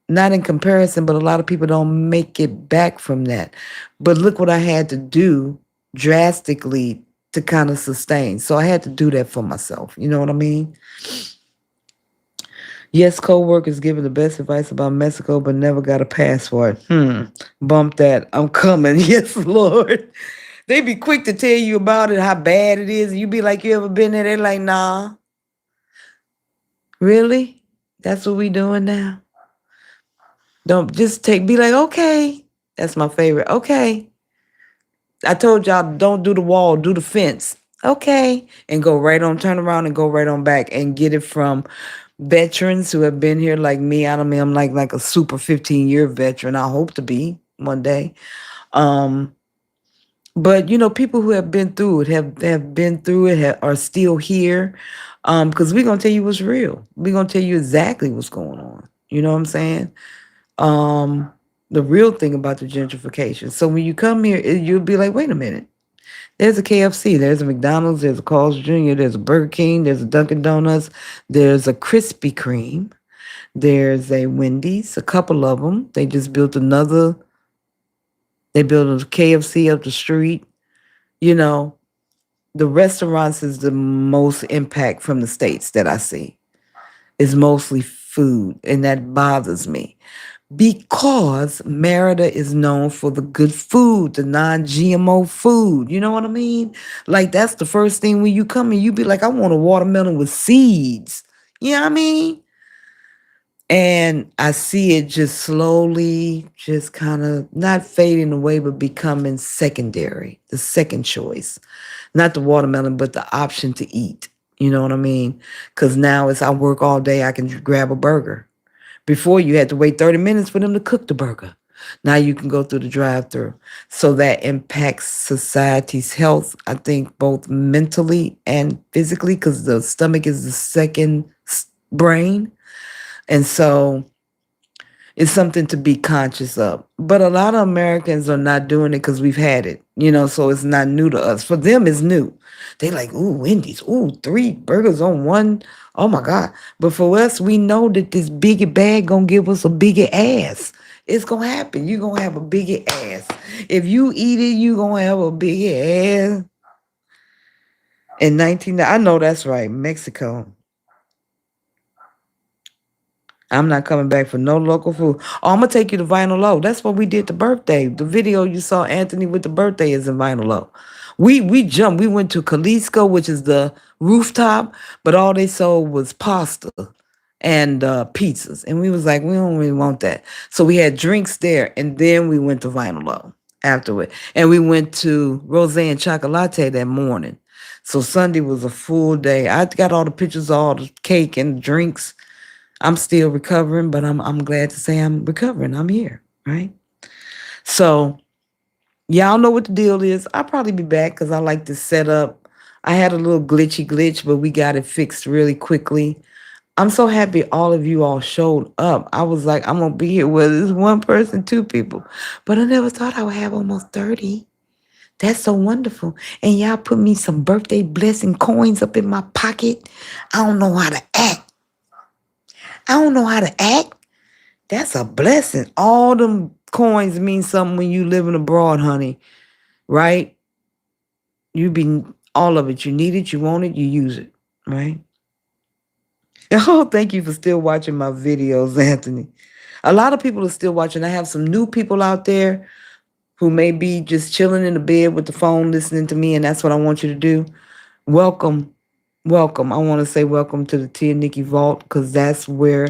not in comparison, but a lot of people don't make it back from that. But look what I had to do drastically to kind of sustain. So I had to do that for myself, you know what I mean? Yes, co-workers giving the best advice about Mexico, but never got a passport. Bump that. I'm coming. Yes, Lord. They be quick to tell you about it, how bad it is. And you be like, you ever been there? They're like, nah. Really? That's what we doing now? Don't just be like, okay. That's my favorite. Okay. I told y'all, don't do the wall, do the fence. Okay. And go right on, turn around and go right on back and get it from veterans who have been here like me. I don't mean I'm like a super 15-year veteran. I hope to be one day. But you know, people who have been through it, have been through it, are still here. Because we're gonna tell you what's real. We're gonna tell you exactly what's going on. You know what I'm saying? The real thing about the gentrification. So when you come here, you'll be like, wait a minute. There's a KFC, there's a McDonald's, there's a Carl's Jr., there's a Burger King, there's a Dunkin' Donuts, there's a Krispy Kreme, there's a Wendy's, a couple of them. They just built they built a KFC up the street. You know, the restaurants is the most impact from the states that I see. It's mostly food, and that bothers me. Because Mérida is known for the good food, the non-GMO food. You know what I mean? Like, that's the first thing when you come in, you be like, I want a watermelon with seeds. You know what I mean? And I see it just slowly, just kind of not fading away, but becoming secondary, the second choice. Not the watermelon, but the option to eat. You know what I mean? Because now I work all day, I can grab a burger. Before, you had to wait 30 minutes for them to cook the burger. Now you can go through the drive-thru. So that impacts society's health, I think, both mentally and physically, because the stomach is the second brain. And so It's something to be conscious of. But a lot of Americans are not doing it because we've had it, so it's not new to us. For them, it's new. They like, ooh, Wendy's, ooh, 3 burgers on one. Oh my God. But for us, we know that this bigger bag gonna give us a bigger ass. It's gonna happen. You're gonna have a bigger ass. If you eat it, you gonna have a bigger ass. In 19, I know that's right, Mexico. I'm not coming back for no local food. Oh, I'm gonna take you to Vinyl Low. That's what we did the birthday. The video you saw Anthony with the birthday is in Vinyl Low. We jumped. We went to Jalisco, which is the rooftop, but all they sold was pasta and pizzas. And we was like, we don't really want that. So we had drinks there, and then we went to Vinyl Low afterward. And we went to Rose and Chocolate that morning. So Sunday was a full day. I got all the pictures of all the cake and drinks. I'm still recovering, but I'm glad to say I'm recovering. I'm here, right? So y'all know what the deal is. I'll probably be back because I like to set up. I had a little glitch, but we got it fixed really quickly. I'm so happy all of you all showed up. I was like, I'm gonna be here whether it's one person, 2 people. But I never thought I would have almost 30. That's so wonderful. And y'all put me some birthday blessing coins up in my pocket. I don't know how to act. I don't know how to act. That's a blessing. All them coins mean something when you living abroad, honey. Right? You be all of it. You need it, you want it, you use it. Right? Oh, thank you for still watching my videos, Anthony. A lot of people are still watching. I have some new people out there who may be just chilling in the bed with the phone listening to me, and that's what I want you to do. Welcome. Welcome. I want to say welcome to the Tia Nikki Vault because that's where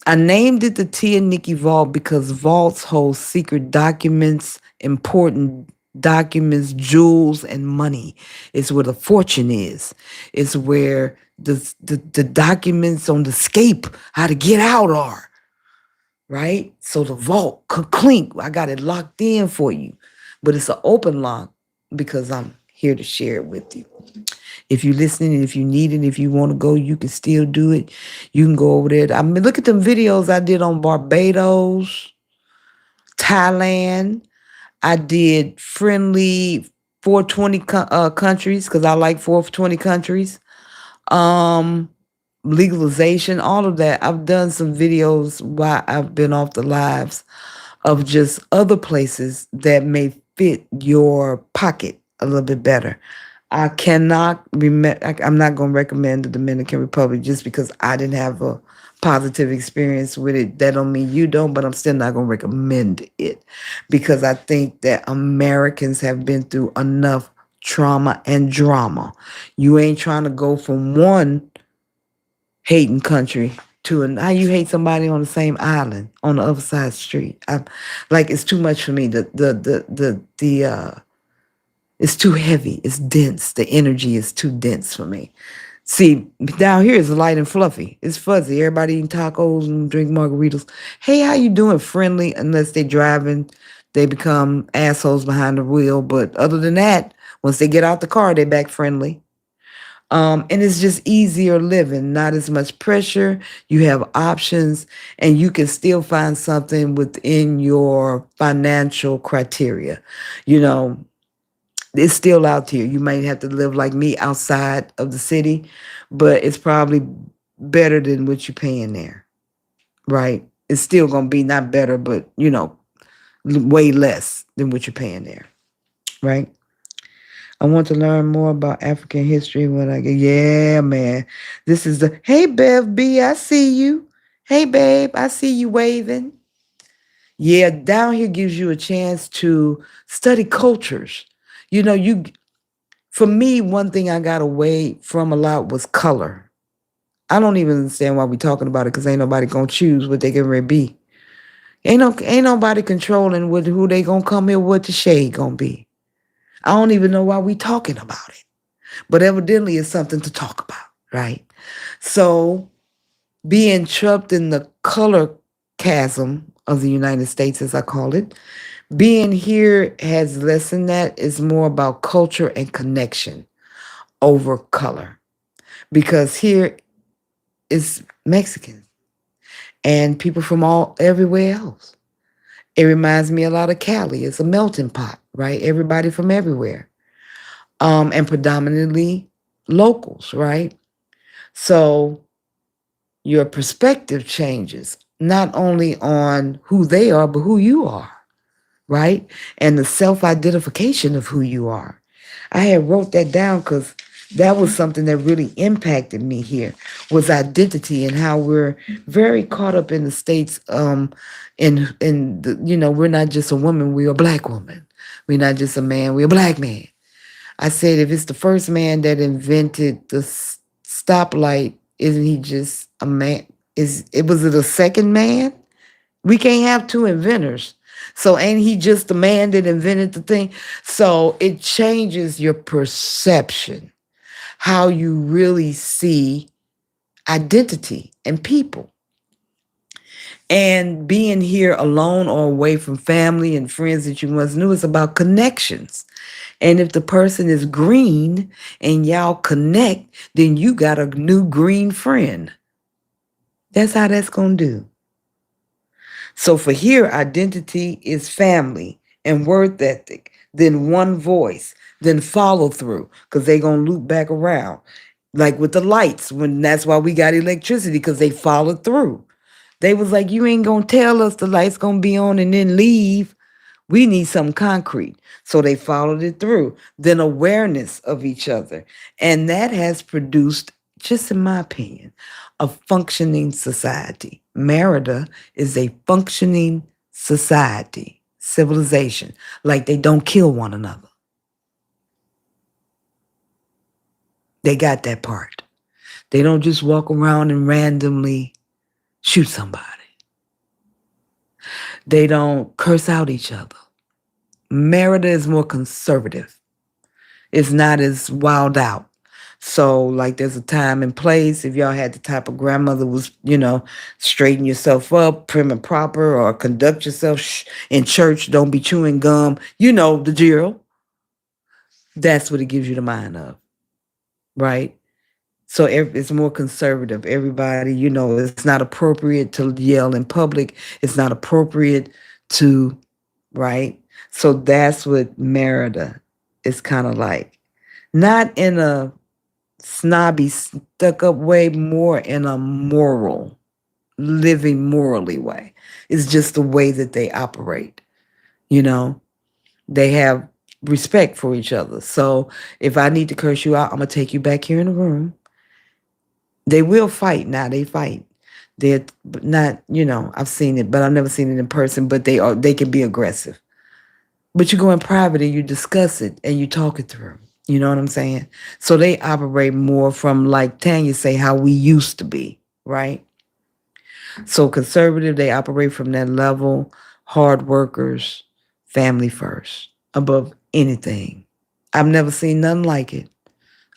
I named it the Tia Nikki Vault because vaults hold secret documents, important documents, jewels, and money. It's where the fortune is. It's where the documents on the scape, how to get out are, right? So the vault could clink. I got it locked in for you. But it's an open lock because I'm here to share it with you. If you're listening and if you need it, if you want to go, you can still do it. You can go over there. I mean, look at them videos I did on Barbados, Thailand. I did friendly 420 countries because I like 420 countries. Um, Legalization, all of that. I've done some videos while I've been off the lives of just other places that may fit your pocket a little bit better. I cannot remember. I'm not going to recommend the Dominican Republic just because I didn't have a positive experience with it. That don't mean you don't, but I'm still not going to recommend it because I think that Americans have been through enough trauma and drama. You ain't trying to go from one hating country to how you hate somebody on the same island on the other side of the street. I'm like, it's too much for me. It's too heavy. It's dense. The energy is too dense for me. See, down here it's light and fluffy. It's fuzzy. Everybody eating tacos and drink margaritas. Hey, how you doing? Friendly, unless they driving, they become assholes behind the wheel. But other than that, once they get out the car, they back friendly. And it's just easier living, not as much pressure. You have options, and you can still find something within your financial criteria. You know, it's still out here. You might have to live like me outside of the city, but it's probably better than what you're paying there, right? It's still gonna be not better, but way less than what you're paying there, right? I want to learn more about African history when I get. Yeah, man. This is the. Hey, Bev B, I see you. Hey, babe, I see you waving. Yeah, down here gives you a chance to study cultures. You for me, one thing I got away from a lot was color. I don't even understand why we talking about it because ain't nobody gonna choose what they can really be. Ain't nobody controlling who they gonna come here, what the shade gonna be. I don't even know why we talking about it. But evidently it's something to talk about, right? So being trapped in the color chasm of the United States, as I call it, being here has lessened that. It's more about culture and connection over color. Because here is Mexican. and people from all everywhere else. It reminds me a lot of Cali. It's a melting pot, right? Everybody from everywhere, and predominantly locals, right? So your perspective changes not only on who they are, but who you are, right? And the self-identification of who you are. I had wrote that down because that was something that really impacted me here was identity and how we're very caught up in the states in the, we're not just a woman, we're a black woman. We're not just a man, we're a black man. I said if it's the first man that invented the stoplight, isn't he just a man? Was it a second man? We can't have two inventors. So ain't he just the man that invented the thing? So it changes your perception, how you really see identity and people. And being here alone or away from family and friends that you once knew is about connections. And if the person is green and y'all connect, then you got a new green friend. That's how that's going to do. So for here, identity is family and worth ethic, then one voice, then follow through, because they going to loop back around. Like with the lights, when that's why we got electricity, because they followed through. They was like, you ain't going to tell us the lights going to be on and then leave. We need something concrete. So they followed it through. Then awareness of each other. And that has produced, just in my opinion, a functioning society. Mérida is a functioning society, civilization. Like they don't kill one another. They got that part. They don't just walk around and randomly shoot somebody. They don't curse out each other. Mérida is more conservative. It's not as wild out. So, like, there's a time and place. If y'all had the type of grandmother was, straighten yourself up, prim and proper, or conduct yourself in church, don't be chewing gum. You know the drill. That's what it gives you the mind of, right? So it's more conservative. Everybody, it's not appropriate to yell in public. It's not appropriate to, right? So that's what Mérida is kind of like. Not in a snobby, stuck up way, more in a moral, living morally way. It's just the way that they operate. They have respect for each other. So if I need to curse you out, I'm going to take you back here in the room. They will fight. Now they fight. They're not, I've seen it, but I've never seen it in person, but they can be aggressive. But you go in private and you discuss it and you talk it through. You know what I'm saying? So they operate more from, like Tanya say, how we used to be, right? So conservative, they operate from that level. Hard workers, family first, above anything. I've never seen nothing like it.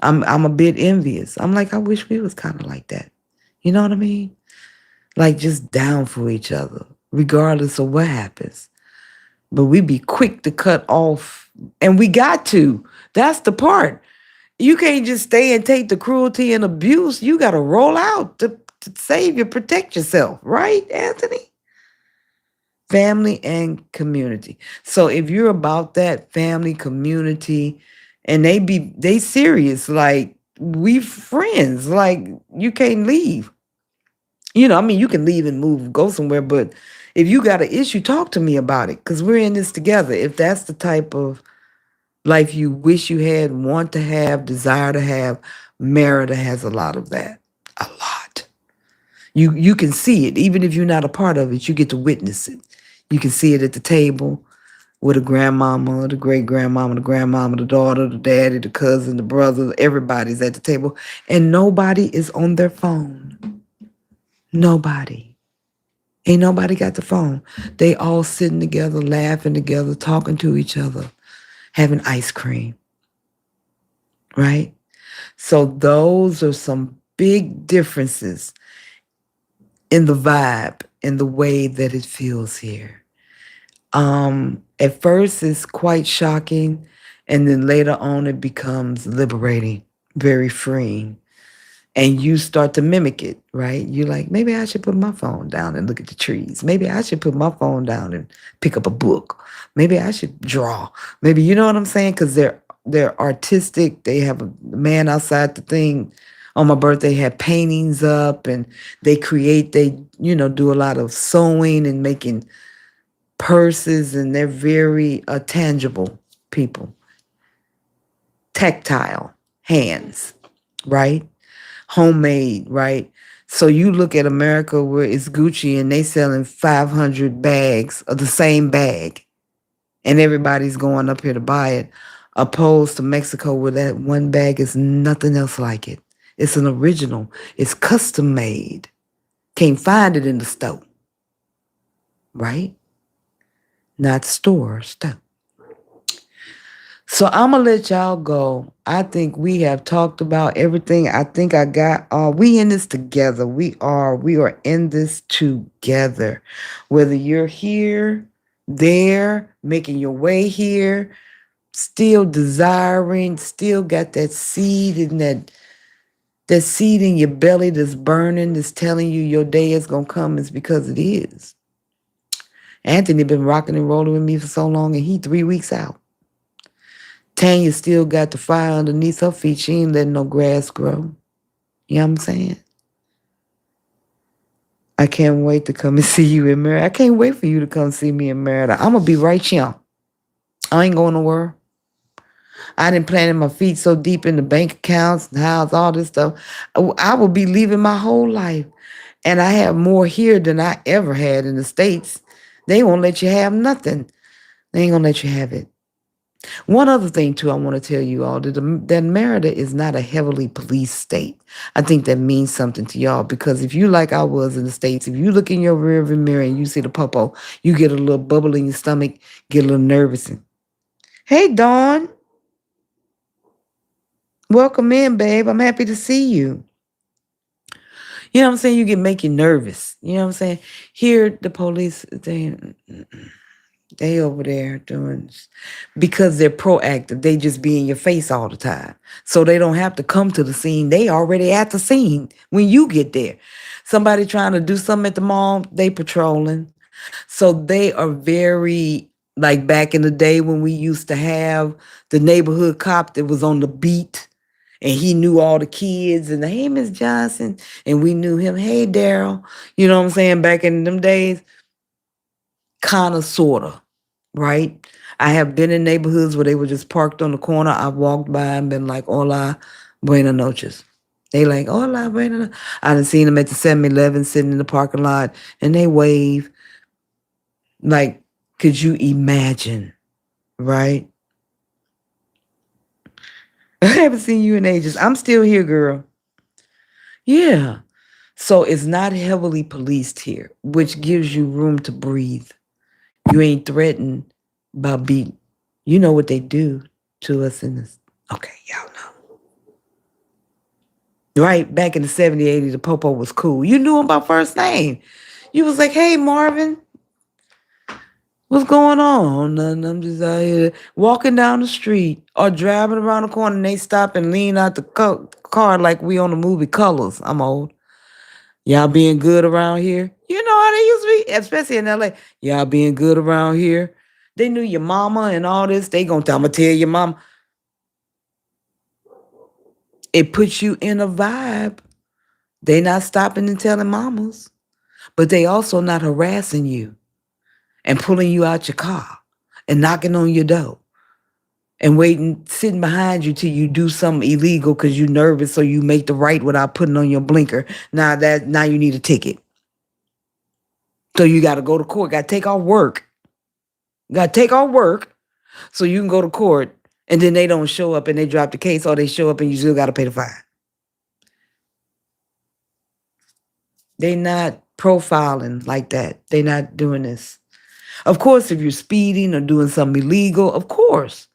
I'm a bit envious. I'm like, I wish we was kind of like that. You know what I mean? Like just down for each other, regardless of what happens. But we be quick to cut off, and we got to. That's the part. You can't just stay and take the cruelty and abuse. You got to roll out to save you, protect yourself, right, Anthony? Family and community. So if you're about that family, community, and they serious, like we friends, like you can't leave. You can leave and move, go somewhere, but if you got an issue, talk to me about it, because we're in this together. If that's the type of life you wish you had, want to have, desire to have, Mérida has a lot of that. A lot. You can see it. Even if you're not a part of it, you get to witness it. You can see it at the table with a grandmama, the great grandmama, the grandmama, the daughter, the daddy, the cousin, the brother. Everybody's at the table. And nobody is on their phone. Nobody. Ain't nobody got the phone. They all sitting together, laughing together, talking to each other, having ice cream. Right? So those are some big differences in the vibe, in the way that it feels here. At first it's quite shocking, and then later on it becomes liberating, very freeing. and you start to mimic it, right? You're like, maybe I should put my phone down and look at the trees. Maybe I should put my phone down and pick up a book. Maybe I should draw. Maybe, you know what I'm saying? Because they're artistic. They have a man outside the thing. On my birthday, had paintings up, and they do a lot of sewing and making purses, and they're very tangible people, tactile hands, right? Homemade, right? So you look at America where it's Gucci and they selling 500 bags of the same bag, and everybody's going up here to buy it, opposed to Mexico where that one bag is nothing else like it. It's an original. It's custom made. Can't find it in the store, right? Not store stuff. So I'm gonna let y'all go. I think we have talked about everything. I think I got we in this together. We are in this together. Whether you're here, there, making your way here, still desiring, still got that seed in that seed in your belly that's burning, that's telling you your day is gonna come, is because it is. Anthony been rocking and rolling with me for so long, and he 3 weeks out. Tanya still got the fire underneath her feet. She ain't letting no grass grow. You know what I'm saying? I can't wait to come and see you in Mérida. I can't wait for you to come see me in Mérida. I'm going to be right here. I ain't going nowhere. I didn't planted my feet so deep in the bank accounts and house, all this stuff. I will be leaving my whole life. And I have more here than I ever had in the States. They won't let you have nothing. They ain't going to let you have it. One other thing, too, I want to tell you all, that Mérida is not a heavily policed state. I think that means something to y'all, because if you, like I was in the States, if you look in your rearview mirror and you see the popo, you get a little bubble in your stomach, get a little nervous. Hey, Dawn. Welcome in, babe. I'm happy to see you. You know what I'm saying? You make you nervous. You know what I'm saying? Here, the police, they over there doing, because they're proactive. They just be in your face all the time. So they don't have to come to the scene. They already at the scene when you get there. Somebody trying to do something at the mall, they patrolling. So they are very, like back in the day when we used to have the neighborhood cop that was on the beat, and he knew all the kids, and hey, Miss Johnson, and we knew him. Hey, Daryl. You know what I'm saying? Back in them days, kind of, sort of, right? I have been in neighborhoods where they were just parked on the corner. I've walked by and been like, hola, buenas noches. They like, hola, buenas noches. I done seen them at the 7-Eleven sitting in the parking lot, and they wave. Like, could you imagine, right? I haven't seen you in ages. I'm still here, girl. Yeah. So it's not heavily policed here, which gives you room to breathe. You ain't threatened by being, you know what they do to us in this. Okay, y'all know. Right, back in the 70s, 80s, the popo was cool. You knew him by first name. You was like, hey, Marvin, what's going on? Nothing, I'm just out here walking down the street or driving around the corner, and they stop and lean out the car like we on the movie Colors. I'm old. Y'all being good around here? You know how they used to be, especially in LA. Y'all being good around here? They knew your mama and all this. They I'm gonna tell your mama. It puts you in a vibe. They not stopping and telling mamas, but they also not harassing you and pulling you out your car and knocking on your door and waiting, sitting behind you till you do something illegal because you nervous, so you make the right without putting on your blinker. Now you need a ticket. So you got to go to court. Got to take off work. Got to take off work so you can go to court, and then they don't show up and they drop the case, or they show up and you still got to pay the fine. They not profiling like that. They not doing this. Of course, if you're speeding or doing something illegal, of course.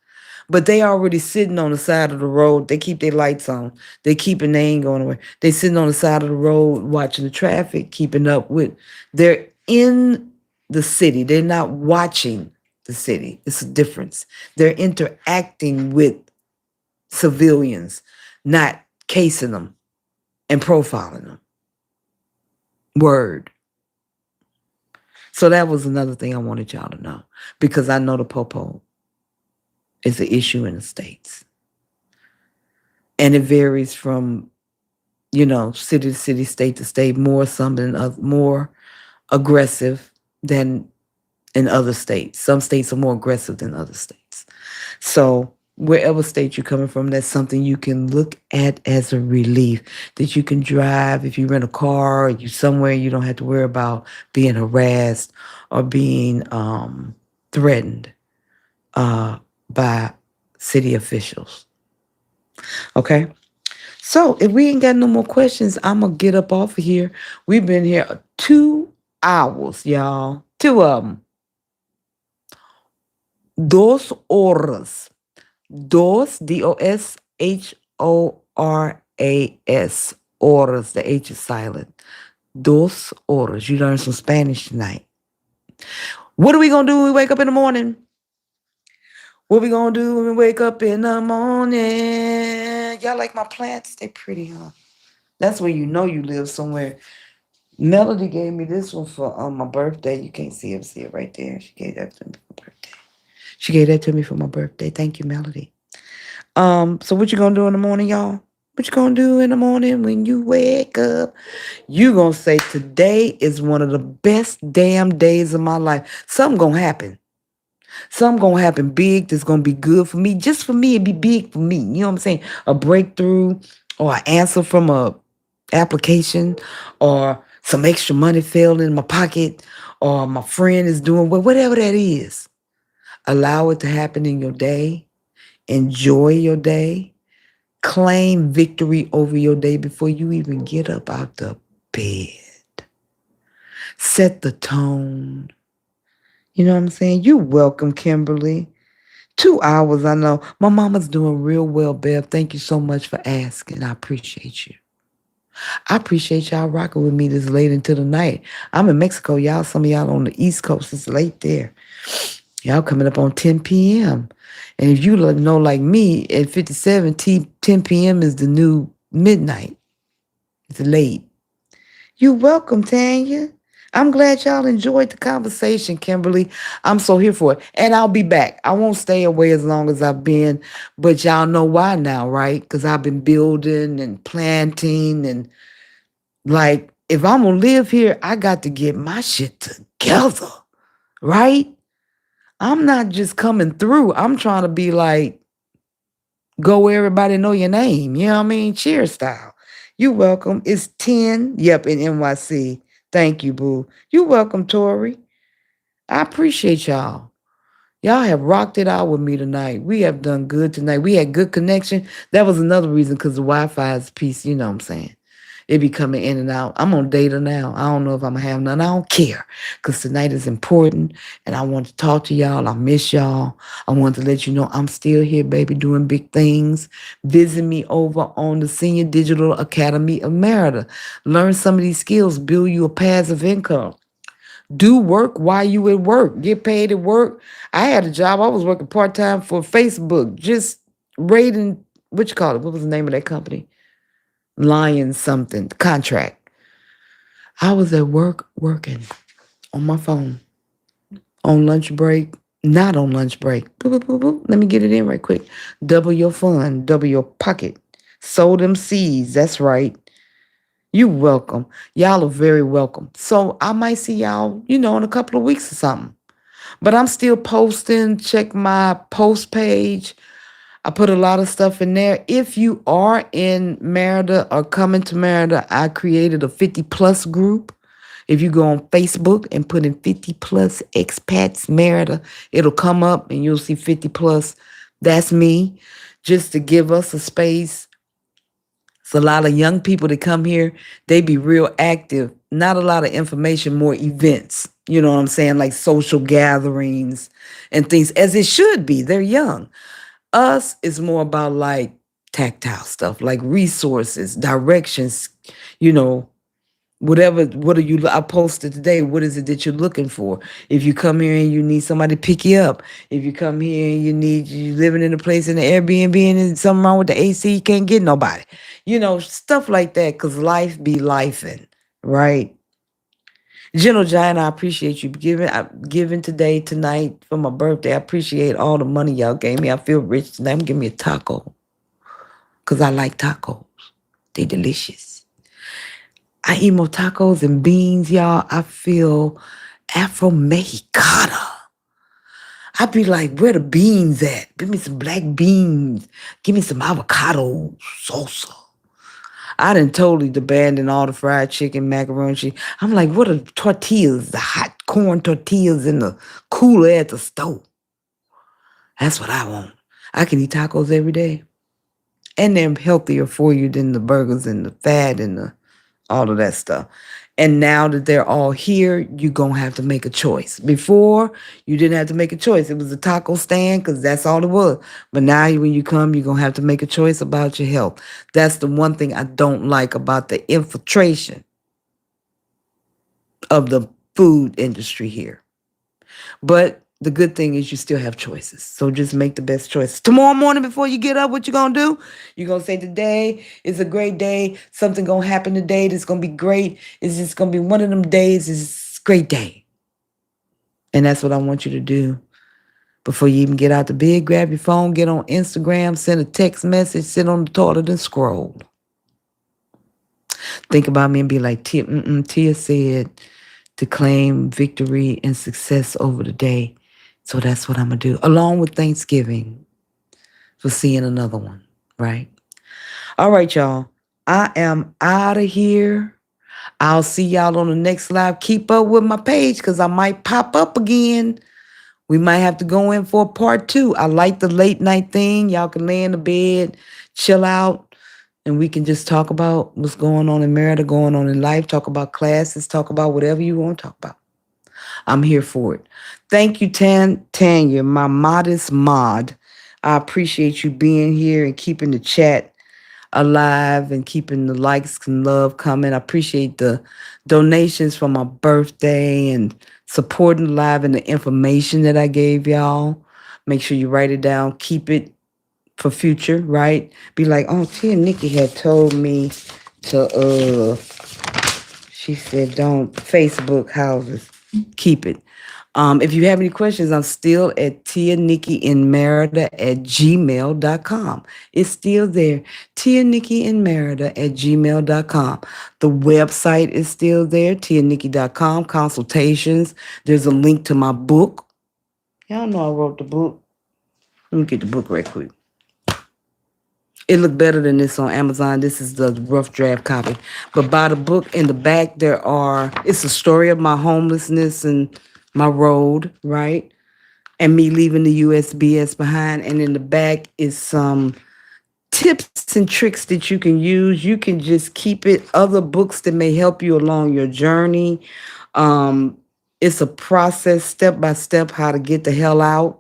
But they already sitting on the side of the road. They keep their lights on. They ain't going away. They sitting on the side of the road watching the traffic, keeping up with. They're in the city. They're not watching the city. It's a difference. They're interacting with civilians, not casing them. and profiling them. Word. So that was another thing I wanted y'all to know because I know the popo is an issue in the States. And it varies from, city to city, state to state, more something more aggressive than in other states. Some states are more aggressive than other states. So wherever state you're coming from, that's something you can look at as a relief that you can drive. If you rent a car or you somewhere, you don't have to worry about being harassed or being threatened by city officials. Okay. So if we ain't got no more questions, I'm gonna get up off of here. We've been here 2 hours, y'all. Two of them. 2 horas. Dos, Doshoras. Horas. The H is silent. 2 horas. You learned some Spanish tonight. What are we gonna do when we wake up in the morning? What we gonna do when we wake up in the morning? Y'all like my plants? They pretty, huh? That's where you know you live somewhere. Melody gave me this one for my birthday. You can't see it right there. She gave that to me for birthday. She gave that to me for my birthday. Thank you, Melody. So what you gonna do in the morning, y'all? What you gonna do in the morning when you wake up? You gonna say today is one of the best damn days of my life. Something gonna happen. Something gonna happen big that's gonna be good for me. Just for me, it'd be big for me. You know what I'm saying? A breakthrough or an answer from a application or some extra money fell in my pocket or my friend is doing whatever that is. Allow it to happen in your day. Enjoy your day. Claim victory over your day before you even get up out the bed. Set the tone. You know what I'm saying? You're welcome, Kimberly. 2 hours, I know. My mama's doing real well, Bev. Thank you so much for asking. I appreciate you. I appreciate y'all rocking with me this late into the night. I'm in Mexico, y'all. Some of y'all on the East Coast. It's late there. Y'all coming up on 10 p.m. And if you know like me, at 57, 10 p.m. is the new midnight. It's late. You're welcome, Tanya. I'm glad y'all enjoyed the conversation, Kimberly. I'm so here for it. And I'll be back. I won't stay away as long as I've been, but y'all know why now, right? Because I've been building and planting and like, if I'm going to live here, I got to get my shit together, right? I'm not just coming through. I'm trying to be like, go where everybody know your name. You know what I mean? Cheer style. You welcome. It's 10. Yep, in NYC. Thank you, boo. You welcome, Tori. I appreciate y'all. Y'all have rocked it out with me tonight. We have done good tonight. We had good connection. That was another reason because the Wi-Fi is piece, you know what I'm saying? It be coming in and out. I'm on data now. I don't know if I'm going to have none. I don't care because tonight is important and I want to talk to y'all. I miss y'all. I want to let you know I'm still here, baby, doing big things. Visit me over on the Senior Digital Academy of Mérida. Learn some of these skills. Build you a passive income. Do work while you at work. Get paid at work. I had a job. I was working part-time for Facebook. Just rating, what you call it? What was the name of that company? Lion something. Contract. I was at work working on my phone. On lunch break. Not on lunch break. Boop, boop, boop, boop. Let me get it in right quick. Double your fun. Double your pocket. Sow them seeds. That's right. You welcome. Y'all are very welcome. So I might see y'all, in a couple of weeks or something. But I'm still posting. Check my post page. I put a lot of stuff in there. If you are in Mérida or coming to Mérida, I created a 50 plus group. If you go on Facebook and put in 50 plus expats Mérida, it'll come up and you'll see 50 plus. That's me. Just to give us a space. It's a lot of young people that come here. They be real active. Not a lot of information, more events. You know what I'm saying? Like social gatherings and things, as it should be. They're young. Us is more about like tactile stuff, like resources, directions, you know, What are you? I posted today. What is it that you're looking for? If you come here and you need somebody to pick you up, if you come here and you living in a place in the Airbnb and there's something wrong with the AC, you can't get nobody. Stuff like that. Cause life be lifing, right? General Giant, I appreciate you giving today, tonight for my birthday. I appreciate all the money y'all gave me. I feel rich tonight. I'm gonna give me a taco. Cause I like tacos. They delicious. I eat more tacos and beans, y'all. I feel Afro Mexicana. I be like, where the beans at? Give me some black beans. Give me some avocado salsa. I done totally abandoned all the fried chicken, macaroni. I'm like, what are tortillas? The hot corn tortillas in the cooler at the stove. That's what I want. I can eat tacos every day. And they're healthier for you than the burgers and the fat and all of that stuff. And now that they're all here, you're going to have to make a choice. Before, you didn't have to make a choice. It was a taco stand because that's all it was. But now when you come, you're going to have to make a choice about your health. That's the one thing I don't like about the infiltration of the food industry here. But the good thing is you still have choices. So just make the best choices. Tomorrow morning before you get up, what you going to do? You're going to say today is a great day. Something going to happen today that's going to be great. It's just going to be one of them days. It's a great day. And that's what I want you to do. Before you even get out the bed, grab your phone, get on Instagram, send a text message, sit on the toilet and scroll. Think about me and be like, Tia said to claim victory and success over the day. So that's what I'm going to do, along with Thanksgiving for seeing another one, right? All right, y'all. I am out of here. I'll see y'all on the next live. Keep up with my page because I might pop up again. We might have to go in for a part 2. I like the late night thing. Y'all can lay in the bed, chill out, and we can just talk about what's going on in Mérida, going on in life, talk about classes, talk about whatever you want to talk about. I'm here for it. Thank you, Tanya, my modest mod. I appreciate you being here and keeping the chat alive and keeping the likes and love coming. I appreciate the donations for my birthday and supporting live and the information that I gave y'all. Make sure you write it down. Keep it for future, right? Be like, oh, Tia Nikki had told me to she said don't Facebook houses. Keep it. If you have any questions, I'm still at Tia Nikki in Mérida at gmail.com. It's still there. Tia Nikki in Mérida at gmail.com. The website is still there, tianikki.com. Consultations. There's a link to my book. Y'all know I wrote the book. Let me get the book right quick. It looked better than this on Amazon. This is the rough draft copy. But by the book in the back, it's a story of my homelessness and my road, right? And me leaving the USBS behind. And in the back is some tips and tricks that you can use. You can just keep it. Other books that may help you along your journey. It's a process, step by step, how to get the hell out.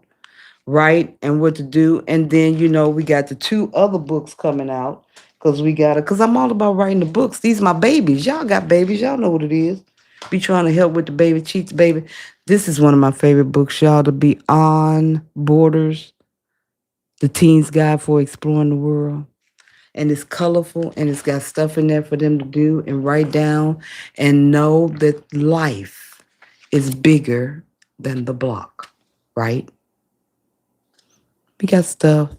Right, and what to do. And then we got the 2 other books coming out because I'm all about writing the books. These my babies. Y'all got babies. Y'all know what it is. Be trying to help with the baby, cheat the baby. This is one of my favorite books, y'all, to be on Borders, the Teen's Guide for Exploring the World. And it's colorful and it's got stuff in there for them to do and write down and know that life is bigger than the block, right? We got stuff.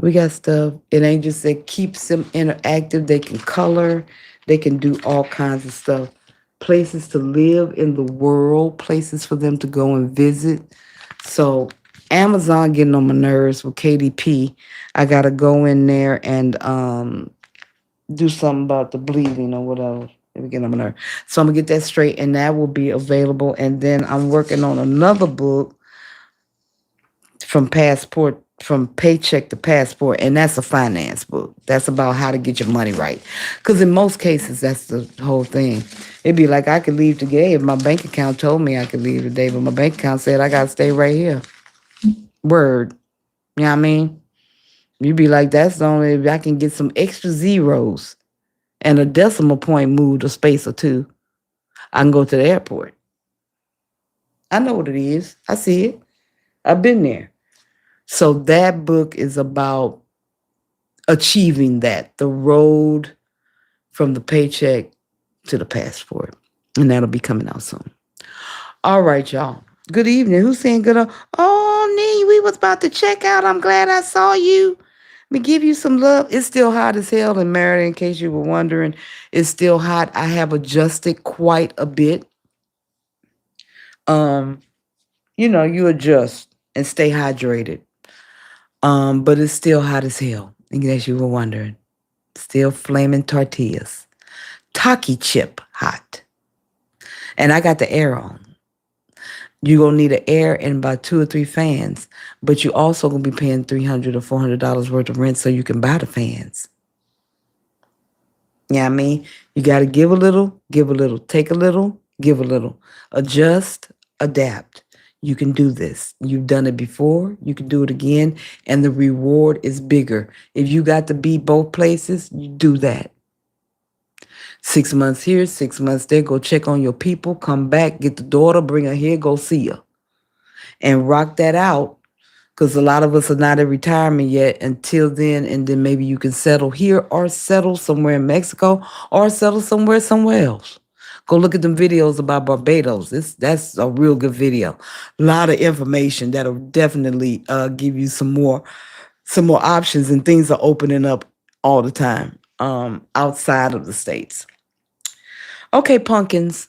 It ain't just that keeps them interactive. They can color. They can do all kinds of stuff. Places to live in the world. Places for them to go and visit. So Amazon getting on my nerves with KDP. I got to go in there and do something about the bleeding or whatever. Let me get on my nerves. So I'm going to get that straight and that will be available. And then I'm working on another book from paycheck to passport, and that's a finance book. That's about how to get your money right. Because in most cases, that's the whole thing. It'd be like I could leave today if my bank account told me I could leave today, but my bank account said I got to stay right here. Word. You know what I mean? You'd be like, that's the only, I can get some extra zeros. and a decimal point moved a space or two, I can go to the airport. I know what it is. I see it. I've been there. So that book is about achieving that, the road from the paycheck to the passport. And that'll be coming out soon. All right, y'all. Good evening. Who's saying good? Oh, Nee, we was about to check out. I'm glad I saw you. Let me give you some love. It's still hot as hell in Mérida, in case you were wondering. It's still hot. I have adjusted quite a bit. Um, you adjust and stay hydrated. But it's still hot as hell, in case you were wondering. Still flaming tortillas. Taki chip hot. And I got the air on. You're going to need an air and about 2 or 3 fans. But you also going to be paying $300 or $400 worth of rent so you can buy the fans. Yeah, I mean, you got to give a little, give a little. Take a little, give a little. Adjust, adapt. You can do this. You've done it before. You can do it again. And the reward is bigger. If you got to be both places, you do that. 6 months here, 6 months there. Go check on your people. Come back. Get the daughter. Bring her here. Go see her. And rock that out. Because a lot of us are not in retirement yet until then. And then maybe you can settle here or settle somewhere in Mexico or settle somewhere else. Go look at them videos about Barbados. That's a real good video. A lot of information that'll definitely give you some more options, and things are opening up all the time outside of the States. Okay, pumpkins,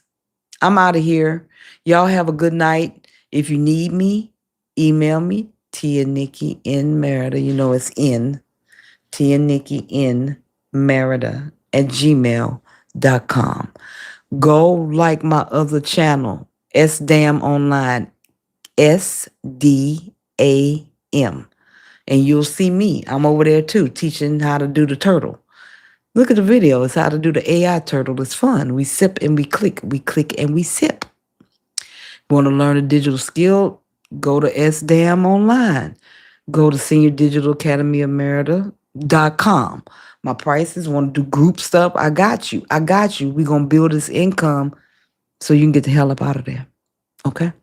I'm out of here. Y'all have a good night. If you need me, email me, Tia Nikki in Mérida. You know it's in. Tia Nikki in Mérida at gmail.com. Go like my other channel, SDAM Online, SDAM. And you'll see me. I'm over there too, teaching how to do the turtle. Look at the video. It's how to do the AI turtle. It's fun. We sip and we click. We click and we sip. Want to learn a digital skill? Go to SDAM Online. Go to Senior Digital Academy of Mérida.com. My prices, want to do group stuff? I got you. I got you. We're going to build this income so you can get the hell up out of there. Okay?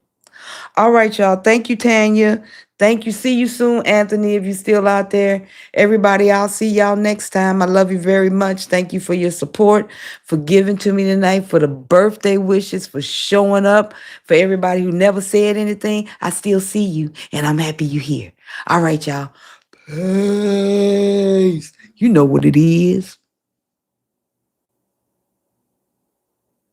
All right, y'all. Thank you, Tanya. Thank you. See you soon, Anthony, if you're still out there. Everybody, I'll see y'all next time. I love you very much. Thank you for your support, for giving to me tonight, for the birthday wishes, for showing up, for everybody who never said anything. I still see you, and I'm happy you're here. All right, y'all. Peace. You know what it is.